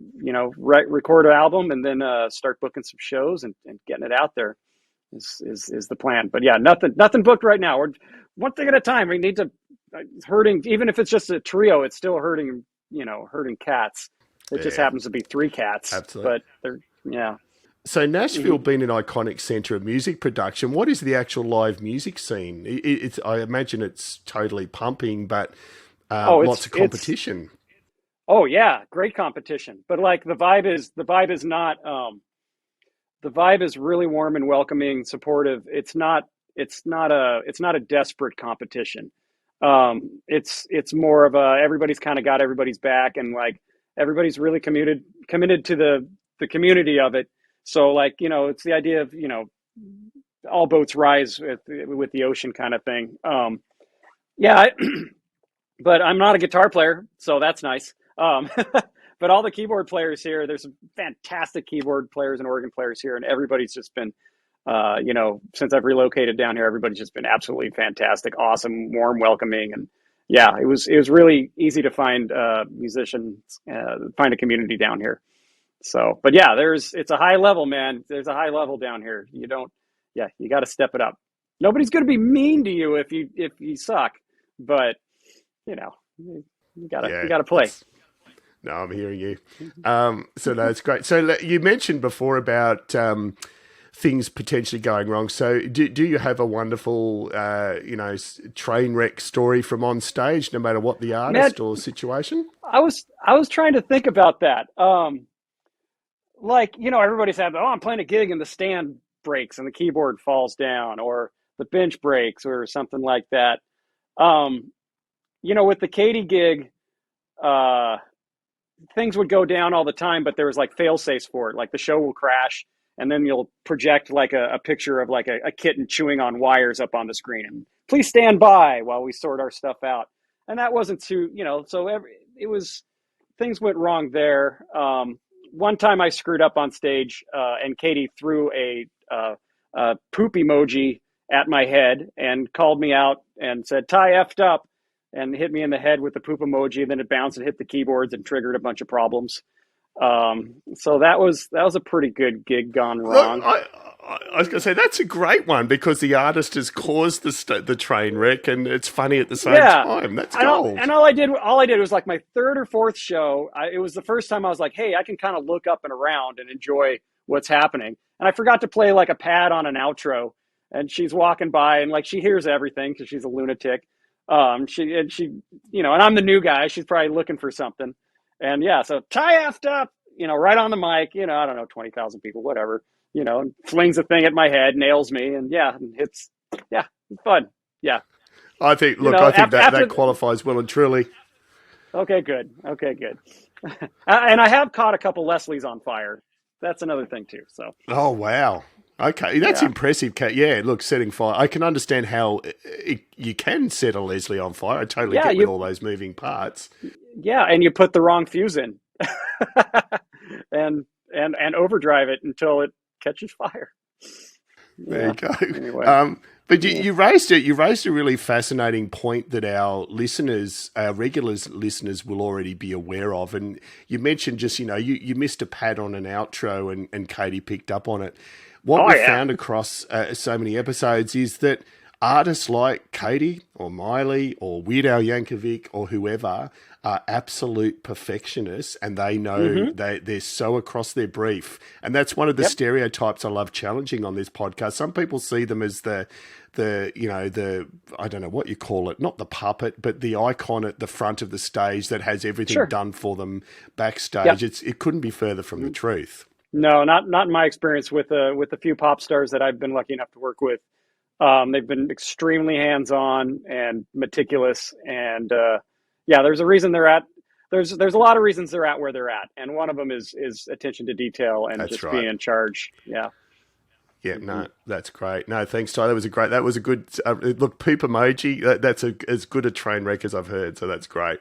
Speaker 2: record an album and then start booking some shows and getting it out there is the plan. But yeah, nothing booked right now. We're one thing at a time. We need to herding, even if it's just a trio, it's still herding cats. It just
Speaker 1: Yeah,
Speaker 2: happens to be three cats,
Speaker 1: absolutely.
Speaker 2: but they're yeah.
Speaker 1: So Nashville
Speaker 2: Mhm.
Speaker 1: being an iconic centre of music production, what is the actual live music scene? It's I imagine it's totally pumping, but
Speaker 2: Oh,
Speaker 1: lots of
Speaker 2: it's
Speaker 1: competition.
Speaker 2: oh yeah, great competition. But like the vibe is not the vibe is really warm and welcoming, supportive. It's not a desperate competition. It's more of a everybody's kind of got everybody's back, and like everybody's really committed to the community of it. So like it's the idea of all boats rise with the ocean kind of thing. Yeah, but I'm not a guitar player, so that's nice. But all the keyboard players here, there's some fantastic keyboard players and organ players here, and everybody's just been, since I've relocated down here, everybody's just been absolutely fantastic, awesome, warm, welcoming, and yeah, it was really easy to find musicians, find a community down here. So, but yeah, it's a high level, man. There's a high level down here. You don't, yeah, you got to step it up. Nobody's going to be mean to you if you suck, but you know, you
Speaker 1: Yeah,
Speaker 2: gotta play.
Speaker 1: it's no, I'm hearing you. So no, it's great. So you mentioned before about things potentially going wrong. So do you have a wonderful, train wreck story from on stage, no matter what the
Speaker 2: Man,
Speaker 1: artist or situation?
Speaker 2: I was trying to think about that. Like, everybody's had, oh, I'm playing a gig and the stand breaks and the keyboard falls down, or the bench breaks, or something like that. Um, with the Katy gig, uh, things would go down all the time, but there was like fail safes for it. Like the show will crash, and then you'll project like a picture of like a kitten chewing on wires up on the screen, and please stand by while we sort our stuff out. And that wasn't too, so it was, things went wrong there. One time I screwed up on stage, and Katy threw a poop emoji at my head and called me out and said, "Ty effed up," and hit me in the head with the poop emoji. And then it bounced and hit the keyboards and triggered a bunch of problems. So that was a pretty good gig gone
Speaker 1: Look,
Speaker 2: wrong.
Speaker 1: I was going to say that's a great one because the artist has caused the train wreck, and it's funny at the same
Speaker 2: Yeah.
Speaker 1: time. That's
Speaker 2: And
Speaker 1: gold.
Speaker 2: all I did was like my third or fourth show. It was the first time I was like, hey, I can kind of look up and around and enjoy what's happening. And I forgot to play like a pad on an outro. And she's walking by and like she hears everything because she's a lunatic. And I'm the new guy. She's probably looking for something. And yeah, so Ty effed up, right on the mic. I don't know, 20,000 people, whatever. And flings a thing at my head, nails me, and yeah, it's fun. Yeah.
Speaker 1: I think.
Speaker 2: You
Speaker 1: Look,
Speaker 2: know,
Speaker 1: I think
Speaker 2: after
Speaker 1: that qualifies well and truly.
Speaker 2: okay, good. Okay, good. And I have caught a couple Leslies on fire. That's another thing too. So
Speaker 1: Oh wow. Okay, that's
Speaker 2: yeah,
Speaker 1: impressive, Kat. Yeah, look, setting fire. I can understand how you can set a Leslie on fire. I totally
Speaker 2: yeah,
Speaker 1: get with all those moving parts.
Speaker 2: and you put the wrong fuse in, and overdrive it until it catches fire.
Speaker 1: There you
Speaker 2: Yeah.
Speaker 1: go.
Speaker 2: Anyway,
Speaker 1: But
Speaker 2: yeah,
Speaker 1: you raised it. You raised a really fascinating point that our listeners, our regular listeners, will already be aware of. And you mentioned just you missed a pad on an outro, and Katy picked up on it. What
Speaker 2: oh
Speaker 1: we've
Speaker 2: yeah,
Speaker 1: found across so many episodes is that artists like Katy or Miley or Weird Al Yankovic or whoever are absolute perfectionists, and they know
Speaker 2: mm-hmm.
Speaker 1: they're so across their brief. And that's one of the
Speaker 2: Yep,
Speaker 1: stereotypes I love challenging on this podcast. Some people see them as the I don't know what you call it, not the puppet, but the icon at the front of the stage that has everything
Speaker 2: sure.
Speaker 1: done for them backstage.
Speaker 2: Yep.
Speaker 1: It couldn't be further from the truth.
Speaker 2: No, not in my experience with the few pop stars that I've been lucky enough to work with. They've been extremely hands-on and meticulous, and yeah, there's a reason they're at. There's a lot of reasons they're at where they're at, and one of them is attention to detail and
Speaker 1: That's
Speaker 2: just being
Speaker 1: right.
Speaker 2: in charge. Yeah.
Speaker 1: Yeah,
Speaker 2: Hmm.
Speaker 1: no, that's great. No, thanks, Ty. That was a good look. Poop emoji. That's as good a train wreck as I've heard. So that's great.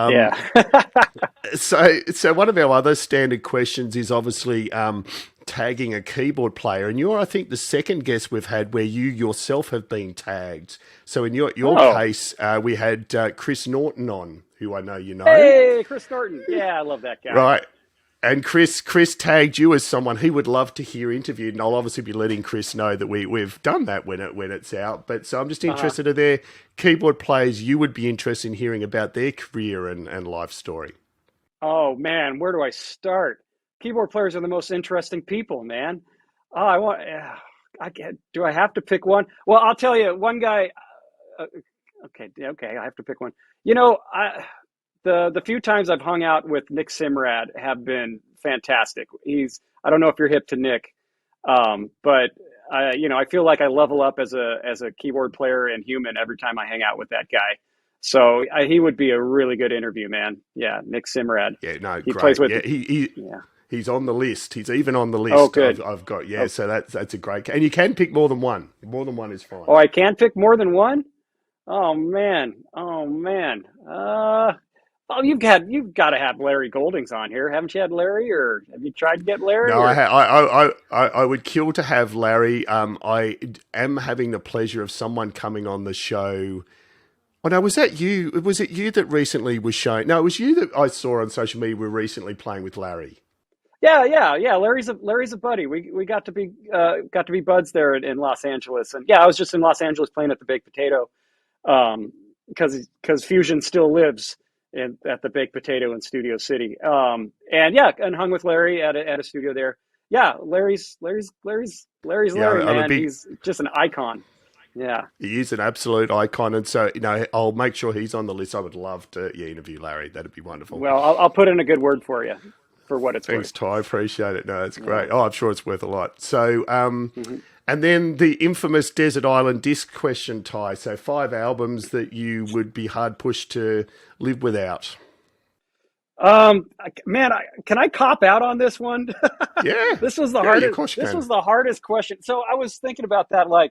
Speaker 2: Yeah.
Speaker 1: So one of our other standard questions is obviously tagging a keyboard player, and you're, I think, the second guest we've had where you yourself have been tagged. So in your
Speaker 2: Oh,
Speaker 1: case, we had Chris Norton on, who I know you know,
Speaker 2: hey, Chris Norton. Yeah, I love that guy.
Speaker 1: right? And Chris tagged you as someone he would love to hear interviewed, and I'll obviously be letting Chris know that we've done that when it's out. But so I'm just
Speaker 2: Uh-huh.
Speaker 1: interested, are there keyboard players you would be interested in hearing about their career and life story?
Speaker 2: Oh man, where do I start? Keyboard players are the most interesting people, man. Oh, do I have to pick one? Well, I'll tell you, one guy. Uh, okay, okay, I have to pick one. The few times I've hung out with Nick Semrad have been fantastic. I don't know if you're hip to Nick, but I feel like I level up as a keyboard player and human every time I hang out with that guy. So he would be a really good interview, man. Yeah, Nick Simrad.
Speaker 1: Yeah, no,
Speaker 2: He plays
Speaker 1: great.
Speaker 2: with,
Speaker 1: Yeah,
Speaker 2: yeah.
Speaker 1: he's on the list. He's even on the
Speaker 2: Oh,
Speaker 1: list.
Speaker 2: good.
Speaker 1: I've got, yeah.
Speaker 2: Oh,
Speaker 1: So that's a great. And you can pick more than one. More than one is fine.
Speaker 2: oh, I can't pick more than one. Oh man. Oh man. Oh, you've got to have Larry Goldings on here, haven't you had Larry, or have you tried to get Larry?
Speaker 1: No,
Speaker 2: Or
Speaker 1: I would kill to have Larry. I am having the pleasure of someone coming on the show Oh no, was that you? Was it you that recently was showing? No, it was you that I saw on social media were recently playing with Larry.
Speaker 2: Yeah. Larry's a buddy. We got to be buds there in Los Angeles, and yeah, I was just in Los Angeles playing at the Baked Potato, because Fusion still lives at the Baked Potato in Studio City. And yeah, and hung with Larry at a studio there. Yeah, Larry's
Speaker 1: Yeah,
Speaker 2: Larry,
Speaker 1: I'm a
Speaker 2: man.
Speaker 1: big.
Speaker 2: He's just an icon. Yeah.
Speaker 1: He is an absolute icon, and so I'll make sure he's on the list. I would love to interview Larry. That'd be wonderful.
Speaker 2: Well, I'll put in a good word for you, for what it's
Speaker 1: Thanks,
Speaker 2: worth.
Speaker 1: Ty. I appreciate it. No, it's
Speaker 2: Yeah.
Speaker 1: great. Oh, I'm sure it's worth a lot. So,
Speaker 2: hmm
Speaker 1: and then the infamous Desert Island disc question, Ty. So, 5 albums that you would be hard pushed to live without.
Speaker 2: Man, can I cop out on this one?
Speaker 1: Yeah,
Speaker 2: This was the
Speaker 1: yeah, of
Speaker 2: hardest.
Speaker 1: course you
Speaker 2: This
Speaker 1: can.
Speaker 2: was the hardest question. So I was thinking about that, like,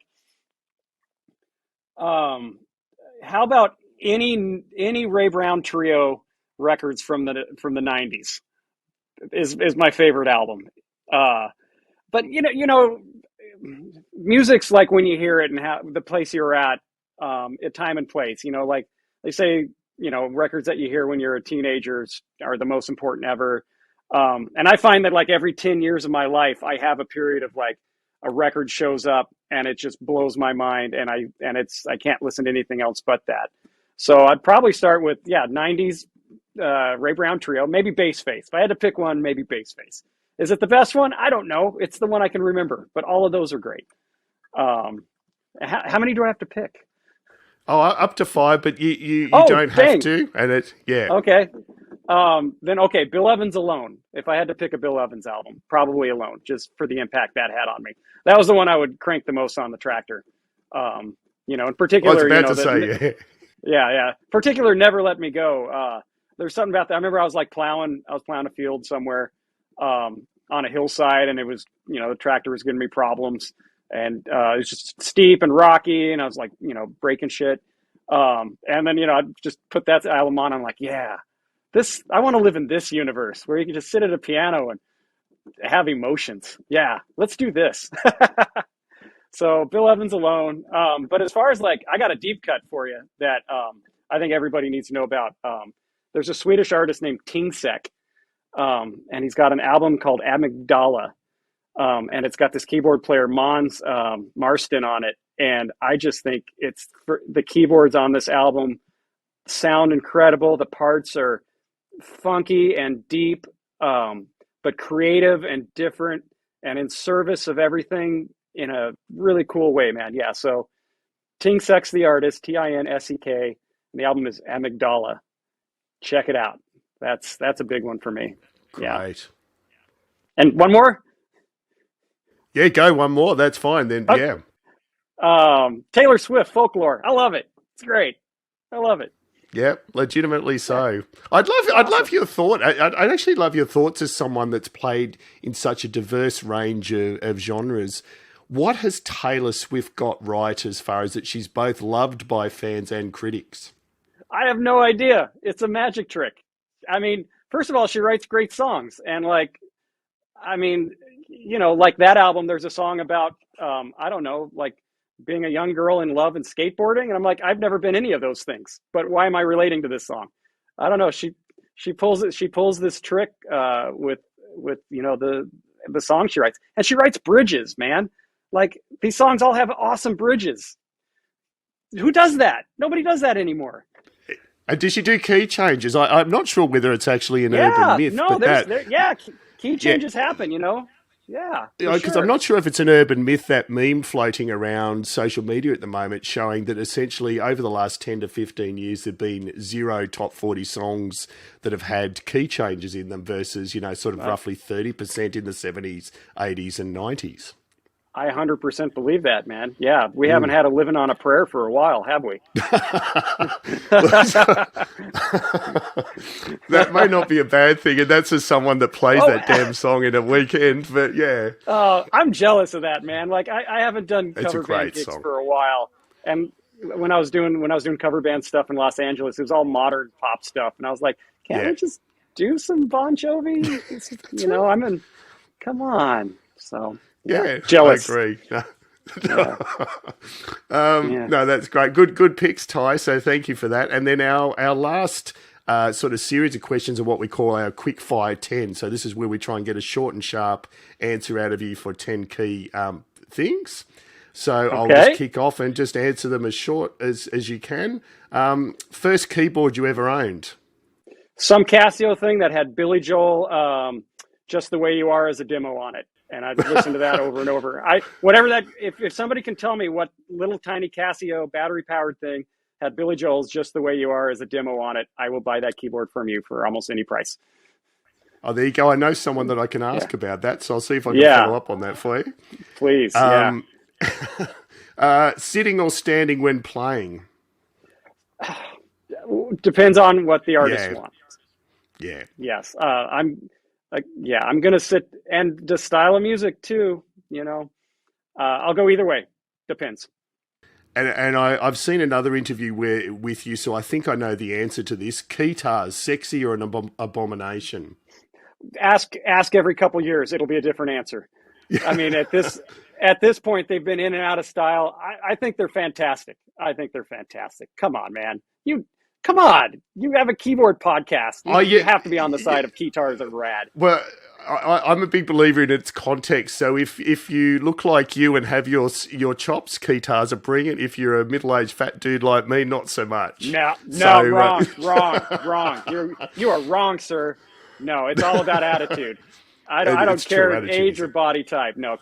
Speaker 2: um, how about any Ray Brown trio records from the '90s is my favorite album. Uh, but music's like when you hear it and how the place you're at time and place. Like they say, records that you hear when you're a teenager are the most important ever. And I find that like every 10 years of my life, I have a period of like a record shows up and it just blows my mind, and I can't listen to anything else but that. So I'd probably start with '90s Ray Brown trio, maybe Bassface. If I had to pick one, maybe Bassface. Is it the best one? I don't know. It's the one I can remember, but all of those are great. Um, how many do I have to pick?
Speaker 1: Oh, up to 5, but you
Speaker 2: Oh,
Speaker 1: don't have
Speaker 2: dang.
Speaker 1: to. And it, yeah,
Speaker 2: Okay. Then okay, Bill Evans Alone. If I had to pick a Bill Evans album, probably Alone, just for the impact that had on me. That was the one I would crank the most on the tractor. In
Speaker 1: I was
Speaker 2: particular,
Speaker 1: about to say, yeah.
Speaker 2: yeah. Particular Never Let Me Go. There's something about that. I remember I was plowing a field somewhere, on a hillside, and it was, the tractor was giving me problems, and it was just steep and rocky, and I was like, breaking shit. And then, I just put that album on. I'm like, yeah, I want to live in this universe where you can just sit at a piano and have emotions. Yeah, let's do this. So Bill Evans Alone. But as far as like, I got a deep cut for you that I think everybody needs to know about. There's a Swedish artist named Tingsek, and he's got an album called Amygdala, and it's got this keyboard player Måns Marston on it. And I just think the keyboards on this album sound incredible. The parts are funky and deep, but creative and different, and in service of everything in a really cool way, man. Yeah. So Tingsek's the artist, Tinsek, and the album is Amygdala. Check it out. That's a big one for me. Yeah.
Speaker 1: Great.
Speaker 2: And one more.
Speaker 1: Yeah, go one more. That's fine. Then,
Speaker 2: Oh,
Speaker 1: yeah.
Speaker 2: Taylor Swift, Folklore. I love it. It's great. I love it.
Speaker 1: Yeah, legitimately
Speaker 2: Yeah.
Speaker 1: so.
Speaker 2: It's
Speaker 1: I'd love
Speaker 2: awesome.
Speaker 1: your thought. I'd actually love your thoughts as someone that's played in such a diverse range of genres. What has Taylor Swift got right as far as that she's both loved by fans and critics?
Speaker 2: I have no idea. It's a magic trick. I mean, first of all, she writes great songs, and like, I mean, like that album, there's a song about, I don't know, like being a young girl in love and skateboarding. And I'm like, I've never been any of those things, but why am I relating to this song? I don't know. She pulls this trick, with, the song she writes, and she writes bridges, man. Like these songs all have awesome bridges. Who does that? Nobody does that anymore.
Speaker 1: And did she do key changes? I'm not sure whether it's actually an urban
Speaker 2: Yeah,
Speaker 1: myth,
Speaker 2: no,
Speaker 1: but that,
Speaker 2: key
Speaker 1: yeah,
Speaker 2: changes happen, Yeah, for
Speaker 1: because I'm
Speaker 2: sure.
Speaker 1: not sure if it's an urban myth, that meme floating around social media at the moment showing that essentially over the last 10 to 15 years there have been 0 top 40 songs that have had key changes in them versus, sort of
Speaker 2: Right.
Speaker 1: roughly 30% in the 70s, 80s and 90s.
Speaker 2: I 100% believe that, man. Yeah, we haven't had a living on a prayer for a while, have we?
Speaker 1: That may not be a bad thing, and that's as someone that plays
Speaker 2: Oh,
Speaker 1: that damn song in a weekend, but yeah,
Speaker 2: I'm jealous of that, man. Like I haven't done
Speaker 1: it's a
Speaker 2: cover band
Speaker 1: great
Speaker 2: gigs
Speaker 1: song.
Speaker 2: for a while, and when I was doing cover band stuff in Los Angeles, it was all modern pop stuff, and I was like, can't
Speaker 1: Yeah,
Speaker 2: we just do some Bon Jovi?
Speaker 1: that's right.
Speaker 2: Come on. So yeah,
Speaker 1: Yeah, I
Speaker 2: jealous.
Speaker 1: agree. No,
Speaker 2: Yeah. Yeah.
Speaker 1: No, that's great. Good picks, Ty. So thank you for that. And then our last sort of series of questions are what we call our quick fire 10. So this is where we try and get a short and sharp answer out of you for 10 key things. So I'll just kick off and just answer them as short as you can. First keyboard you ever owned?
Speaker 2: Some Casio thing that had Billy Joel, Just the Way You Are as a demo on it. And I'd listen to that over and over. If somebody can tell me what little tiny Casio battery powered thing had Billy Joel's Just the Way You Are as a demo on it, I will buy that keyboard from you for almost any price.
Speaker 1: Oh, there you go. I know someone that I can ask about that, so I'll see if I can follow up on that for you.
Speaker 2: Please,
Speaker 1: sitting or standing when playing?
Speaker 2: Depends on what the artist wants.
Speaker 1: Yeah.
Speaker 2: Yes. I'm going to sit, and the style of music too, I'll go either way. Depends.
Speaker 1: And I've seen another interview with you, so I think I know the answer to this. Guitars, sexy or an abomination?
Speaker 2: Ask every couple years. It'll be a different answer. I mean, at this point, they've been in and out of style. I think they're fantastic. Come on, man. Come on. You have a keyboard podcast. You have to be on the side of guitars are rad.
Speaker 1: Well, I'm a big believer in its context. So if you look like you and have your chops, guitars are brilliant. If you're a middle-aged fat dude like me, not so much.
Speaker 2: No, wrong. You are wrong, sir. No, it's all about attitude. I don't care age or body type. No,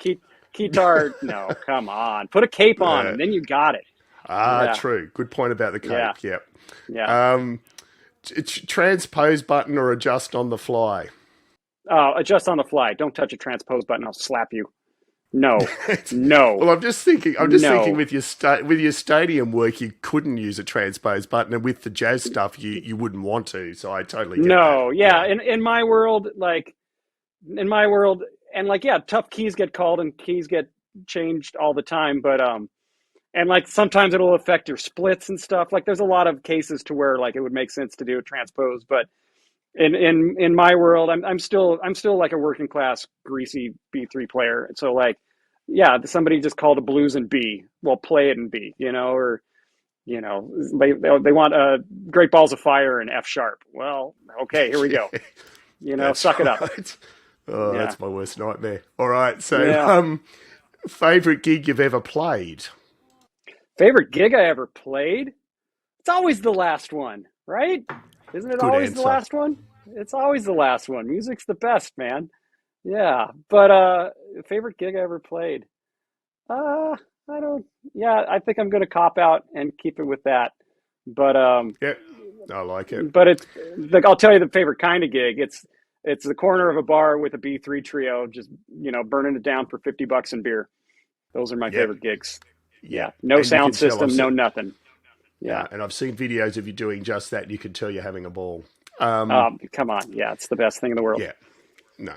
Speaker 2: guitar. No, come on. Put a cape on, and then you got it.
Speaker 1: True. Good point about the cape.
Speaker 2: Yeah.
Speaker 1: Yep.
Speaker 2: Yeah.
Speaker 1: Transpose button or adjust on the fly?
Speaker 2: Adjust on the fly. Don't touch a transpose button. I'll slap you. No.
Speaker 1: Well, I'm just thinking with your stadium work, you couldn't use a transpose button, and with the jazz stuff, you wouldn't want to. So I totally get that.
Speaker 2: Yeah. In my world, tough keys get called and keys get changed all the time, but and sometimes it'll affect your splits and stuff. There's a lot of cases to where it would make sense to do a transpose, but in my world, I'm still like a working class greasy B3 player. So somebody just called a blues in B. Well, play it in B, or they want Great Balls of Fire in F sharp. Well, okay, here we go. Suck it up.
Speaker 1: Oh, yeah. That's my worst nightmare. All right, so favorite gig you've ever played?
Speaker 2: Favorite gig I ever played? It's always the last one, right? Isn't it always the last one? It's always the last one. Music's the best, man. Yeah. But favorite gig I ever played? I think I'm going to cop out and keep it with that. But
Speaker 1: yeah, I like it.
Speaker 2: But I'll tell you the favorite kind of gig. It's the corner of a bar with a B3 trio, just burning it down for $50 in beer. Those are my favorite gigs. Yeah. No and sound system, no nothing. Yeah.
Speaker 1: And I've seen videos of you doing just that. You can tell you're having a ball.
Speaker 2: Come on. Yeah, it's the best thing in the world.
Speaker 1: Yeah. No.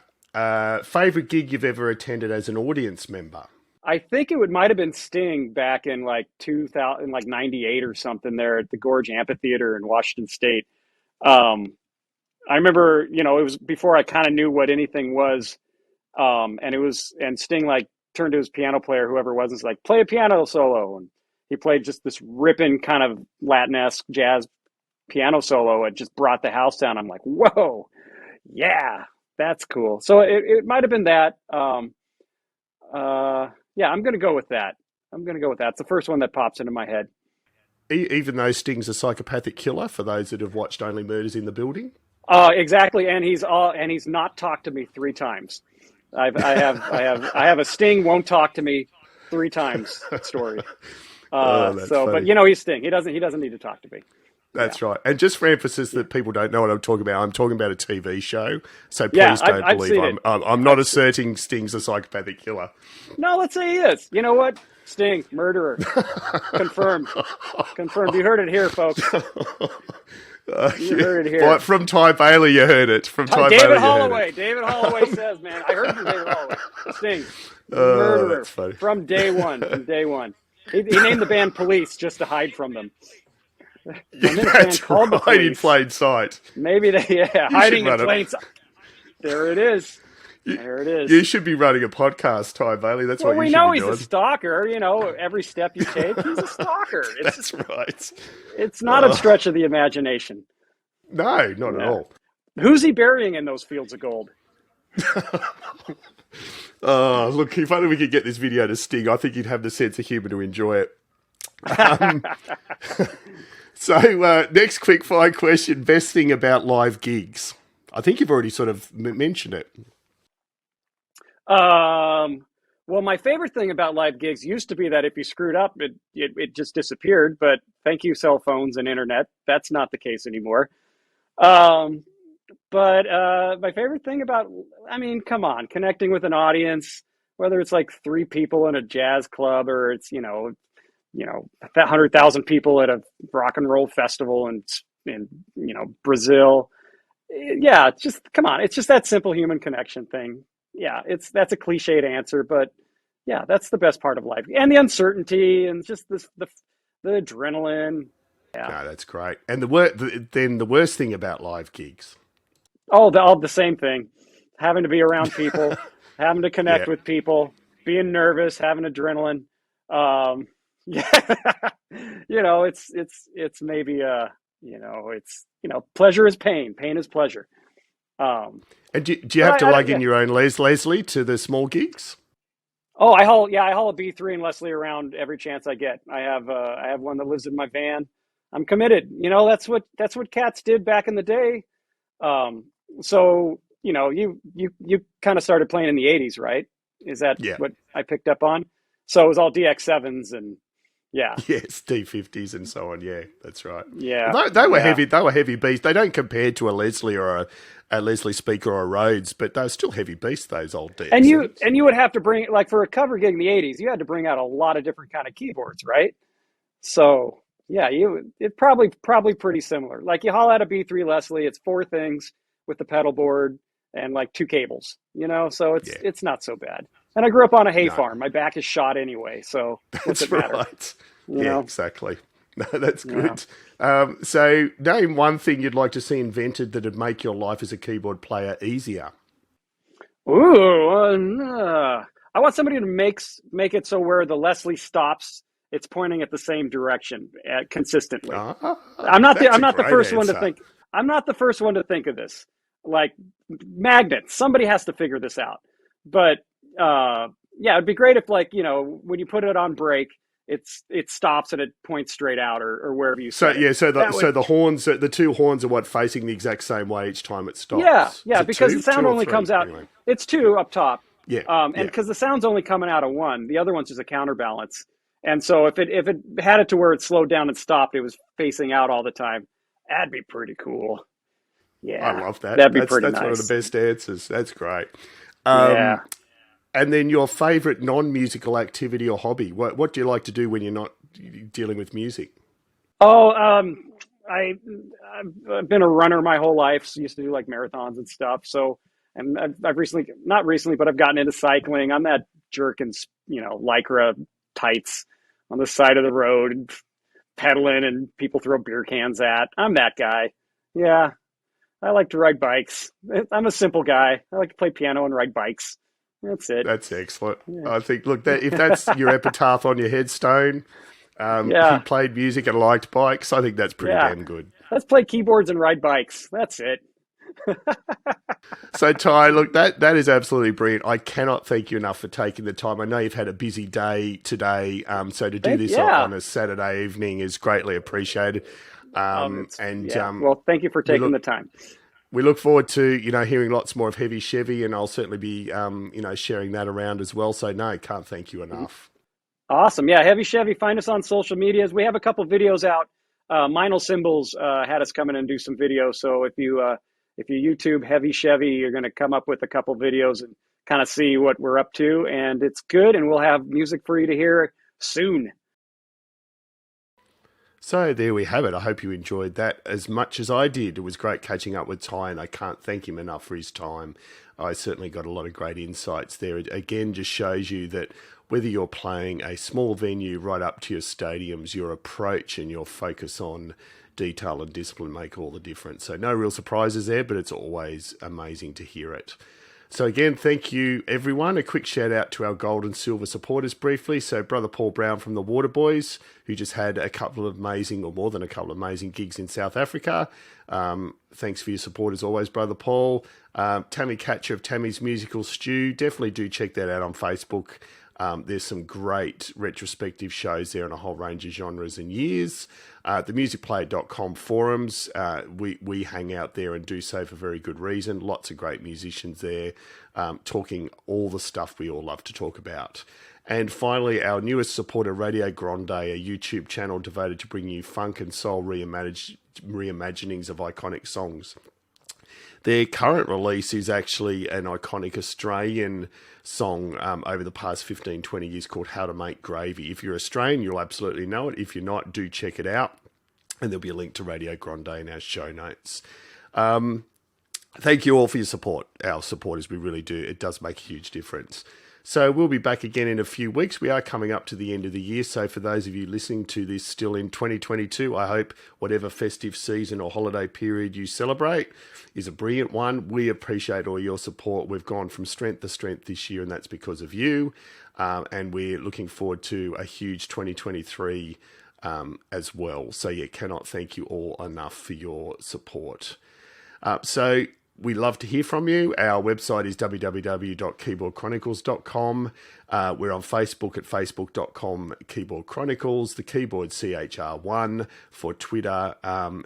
Speaker 1: Favorite gig you've ever attended as an audience member?
Speaker 2: I think it might have been Sting back in 2000, 98 or something there at the Gorge Amphitheater in Washington State. I remember, it was before I kind of knew what anything was. And Sting turned to his piano player, whoever it was, and was like, play a piano solo. And he played just this ripping kind of Latin-esque jazz piano solo. It just brought the house down. I'm like, whoa, yeah, that's cool. So it might have been that. I'm going to go with that. It's the first one that pops into my head.
Speaker 1: Even though Sting's a psychopathic killer, for those that have watched Only Murders in the Building.
Speaker 2: Exactly. And he's not talked to me 3 times. I have a Sting won't talk to me 3 times story. But he's Sting. He doesn't need to talk to me.
Speaker 1: That's right. And just for emphasis that people don't know what I'm talking about, I'm talking about a TV show. So please don't believe I'm not asserting Sting's a psychopathic killer.
Speaker 2: No, let's say he is. You know what? Sting, murderer. Confirmed. You heard it here, folks. You heard it here.
Speaker 1: But from Ty Bailie, you heard it. From Ty
Speaker 2: David
Speaker 1: Bailie,
Speaker 2: Holloway. David Holloway says, man, I heard from David Holloway. Sting, murderer.
Speaker 1: That's funny.
Speaker 2: From day one. He named the band Police just to hide from them.
Speaker 1: That's right, in plain sight.
Speaker 2: Maybe hiding in plain sight. There it is. There it is.
Speaker 1: You should be running a podcast, Ty Bailey. That's
Speaker 2: Well,
Speaker 1: what you
Speaker 2: we
Speaker 1: should
Speaker 2: know
Speaker 1: be
Speaker 2: he's a
Speaker 1: doing.
Speaker 2: stalker. Every step you take, he's a stalker.
Speaker 1: That's right.
Speaker 2: It's not a
Speaker 1: Oh,
Speaker 2: stretch of the imagination.
Speaker 1: no, not at
Speaker 2: Yeah.
Speaker 1: all.
Speaker 2: Who's he burying in those fields of gold?
Speaker 1: Oh, look, if only we could get this video to sting, I think you'd have the sense of humour to enjoy it. Um, so, next quick fire question. Best thing about live gigs? I think you've already sort of mentioned it.
Speaker 2: Well, my favorite thing about live gigs used to be that if you screwed up, it just disappeared. But thank you, cell phones and internet. That's not the case anymore. Um, but my favorite thing about, I mean, come on, connecting with an audience, whether it's like three people in a jazz club or it's, 100,000 people at a rock and roll festival in Brazil. Yeah, it's just, come on. It's just that simple human connection thing. Yeah, that's a cliched answer, but yeah, that's the best part of life. And the uncertainty and just the adrenaline. Yeah.
Speaker 1: No, that's great. And then the worst thing about live gigs?
Speaker 2: All the same thing. Having to be around people, having to connect
Speaker 1: Yeah.
Speaker 2: with people, being nervous, having adrenaline. Yeah, it's maybe pleasure is pain, pain is pleasure. Um,
Speaker 1: And do you have to lug in your own Leslie to the small gigs?
Speaker 2: Oh, I haul a B3 and Leslie around every chance I get. I have one that lives in my van. I'm committed. That's what cats did back in the day. Um, so you kind of started playing in the '80s, right? Is that
Speaker 1: Yeah.
Speaker 2: what I picked up on? So it was all DX7s and yeah,
Speaker 1: Yes, D50s and so on. Yeah, that's right.
Speaker 2: yeah,
Speaker 1: They were
Speaker 2: yeah.
Speaker 1: heavy. They were heavy beasts. They don't compare to a Leslie or a Leslie Speaker or a Rhodes, but they're still heavy beasts. Those old DX7s.
Speaker 2: And you would have to bring, like, for a cover gig in the '80s, you had to bring out a lot of different kind of keyboards, right? So yeah, it probably pretty similar. Like you haul out a B3 Leslie, it's four things with the pedal board and like two cables, so
Speaker 1: Yeah.
Speaker 2: it's not so bad. And I grew up on a hay
Speaker 1: No.
Speaker 2: farm. My back is shot anyway, so what's
Speaker 1: That's
Speaker 2: it matter?
Speaker 1: right.
Speaker 2: You
Speaker 1: Yeah,
Speaker 2: know?
Speaker 1: exactly. No, that's
Speaker 2: Yeah.
Speaker 1: good. So name one thing you'd like to see invented that'd make your life as a keyboard player easier.
Speaker 2: Ooh, I want somebody to make it so where the Leslie stops, it's pointing at the same direction consistently. I'm not the first one to think. I'm not the first one to think of this. Like magnets, somebody has to figure this out. But yeah, it'd be great if, like, when you put it on break, it stops and it points straight out or wherever you
Speaker 1: So
Speaker 2: set it.
Speaker 1: yeah, so the horns, the two horns are what, facing the exact same way each time it stops.
Speaker 2: Yeah,
Speaker 1: Is it
Speaker 2: because
Speaker 1: two?
Speaker 2: the sound
Speaker 1: Two or
Speaker 2: only
Speaker 1: three?
Speaker 2: comes out.
Speaker 1: Anyway.
Speaker 2: It's two up top.
Speaker 1: Yeah,
Speaker 2: And
Speaker 1: yeah.
Speaker 2: because the sound's only coming out of one, the other one's just a counterbalance. And so if it had it to where it slowed down and stopped, it was facing out all the time. That'd be pretty cool. Yeah,
Speaker 1: I love that.
Speaker 2: That'd be
Speaker 1: That's
Speaker 2: pretty
Speaker 1: one of
Speaker 2: nice.
Speaker 1: the best answers. That's great.
Speaker 2: Yeah.
Speaker 1: And then your favourite non-musical activity or hobby? What do you like to do when you're not dealing with music?
Speaker 2: Oh, I've been a runner my whole life. So used to do like marathons and stuff. So, and I've recently, not recently, but I've gotten into cycling. I'm that jerk in, Lycra tights on the side of the road and pedaling and people throw beer cans at. I'm that guy. Yeah. I like to ride bikes. I'm a simple guy. I like to play piano and ride bikes. That's it.
Speaker 1: That's excellent.
Speaker 2: Yeah.
Speaker 1: I think, look, if that's your epitaph on your headstone,
Speaker 2: Yeah.
Speaker 1: he played music and liked bikes, I think that's pretty
Speaker 2: Yeah.
Speaker 1: damn good.
Speaker 2: Let's play keyboards and ride bikes. That's it.
Speaker 1: So, Ty, look, that is absolutely brilliant. I cannot thank you enough for taking the time. I know you've had a busy day today, so to do this on a Saturday evening is greatly appreciated.
Speaker 2: Well, thank you for taking the time.
Speaker 1: We look forward to, hearing lots more of Heavy Chevy, and I'll certainly be, sharing that around as well. So, no, can't thank you enough.
Speaker 2: Awesome. Yeah, Heavy Chevy, find us on social medias. We have a couple videos out. Minel Symbols had us come in and do some videos. So if you YouTube Heavy Chevy, you're going to come up with a couple videos and kind of see what we're up to. And it's good, and we'll have music for you to hear soon.
Speaker 1: So there we have it. I hope you enjoyed that as much as I did. It was great catching up with Ty, and I can't thank him enough for his time. I certainly got a lot of great insights there. It again just shows you that whether you're playing a small venue right up to your stadiums, your approach and your focus on detail and discipline make all the difference. So no real surprises there, but it's always amazing to hear it. So again, thank you, everyone. A quick shout out to our gold and silver supporters briefly. So Brother Paul Brown from the Waterboys, who just had a couple of amazing, or more than a couple of amazing gigs in South Africa. Thanks for your support as always, Brother Paul. Tammy Catcher of Tammy's Musical Stew. Definitely do check that out on Facebook. There's some great retrospective shows there in a whole range of genres and years. The musicplayer.com forums, we hang out there and do so for very good reason. Lots of great musicians there, talking all the stuff we all love to talk about. And finally, our newest supporter, Radio Grande, a YouTube channel devoted to bringing you funk and soul reimaginings of iconic songs. Their current release is actually an iconic Australian song over the past 15, 20 years called How to Make Gravy. If you're Australian, you'll absolutely know it. If you're not, do check it out. And there'll be a link to Radio Grande in our show notes. Thank you all for your support. Our supporters, we really do. It does make a huge difference. So we'll be back again in a few weeks. We are coming up to the end of the year. So for those of you listening to this still in 2022, I hope whatever festive season or holiday period you celebrate is a brilliant one. We appreciate all your support. We've gone from strength to strength this year, and that's because of you. And we're looking forward to a huge 2023 as well. So yeah, cannot thank you all enough for your support. So we love to hear from you. Our website is www.keyboardchronicles.com. We're on Facebook at facebook.com Keyboard Chronicles, the keyboard CHR1 for Twitter.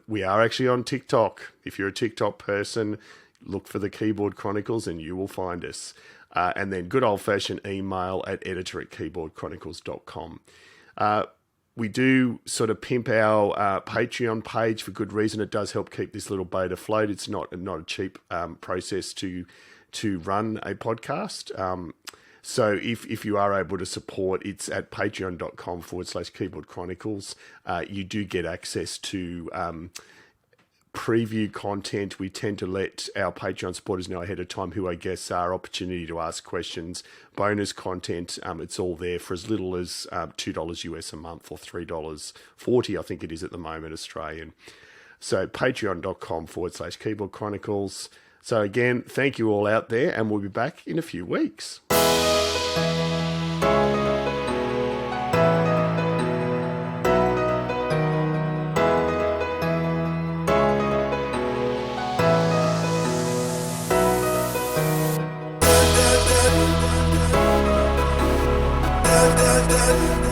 Speaker 1: We are actually on TikTok. If you're a TikTok person, look for the Keyboard Chronicles and you will find us. And then good old-fashioned email at editor@keyboardchronicles.com. We do sort of pimp our Patreon page for good reason. It does help keep this little boat afloat. It's not a cheap process to run a podcast. So if you are able to support, it's at patreon.com/Keyboard Chronicles. You do get access to preview content. We tend to let our Patreon supporters know ahead of time who our guests are, opportunity to ask questions, bonus content. It's all there for as little as $2 US a month or $3.40, I think it is at the moment, Australian. So patreon.com/Keyboard Chronicles. So again, thank you all out there, and we'll be back in a few weeks.
Speaker 3: Dun, dun, dun.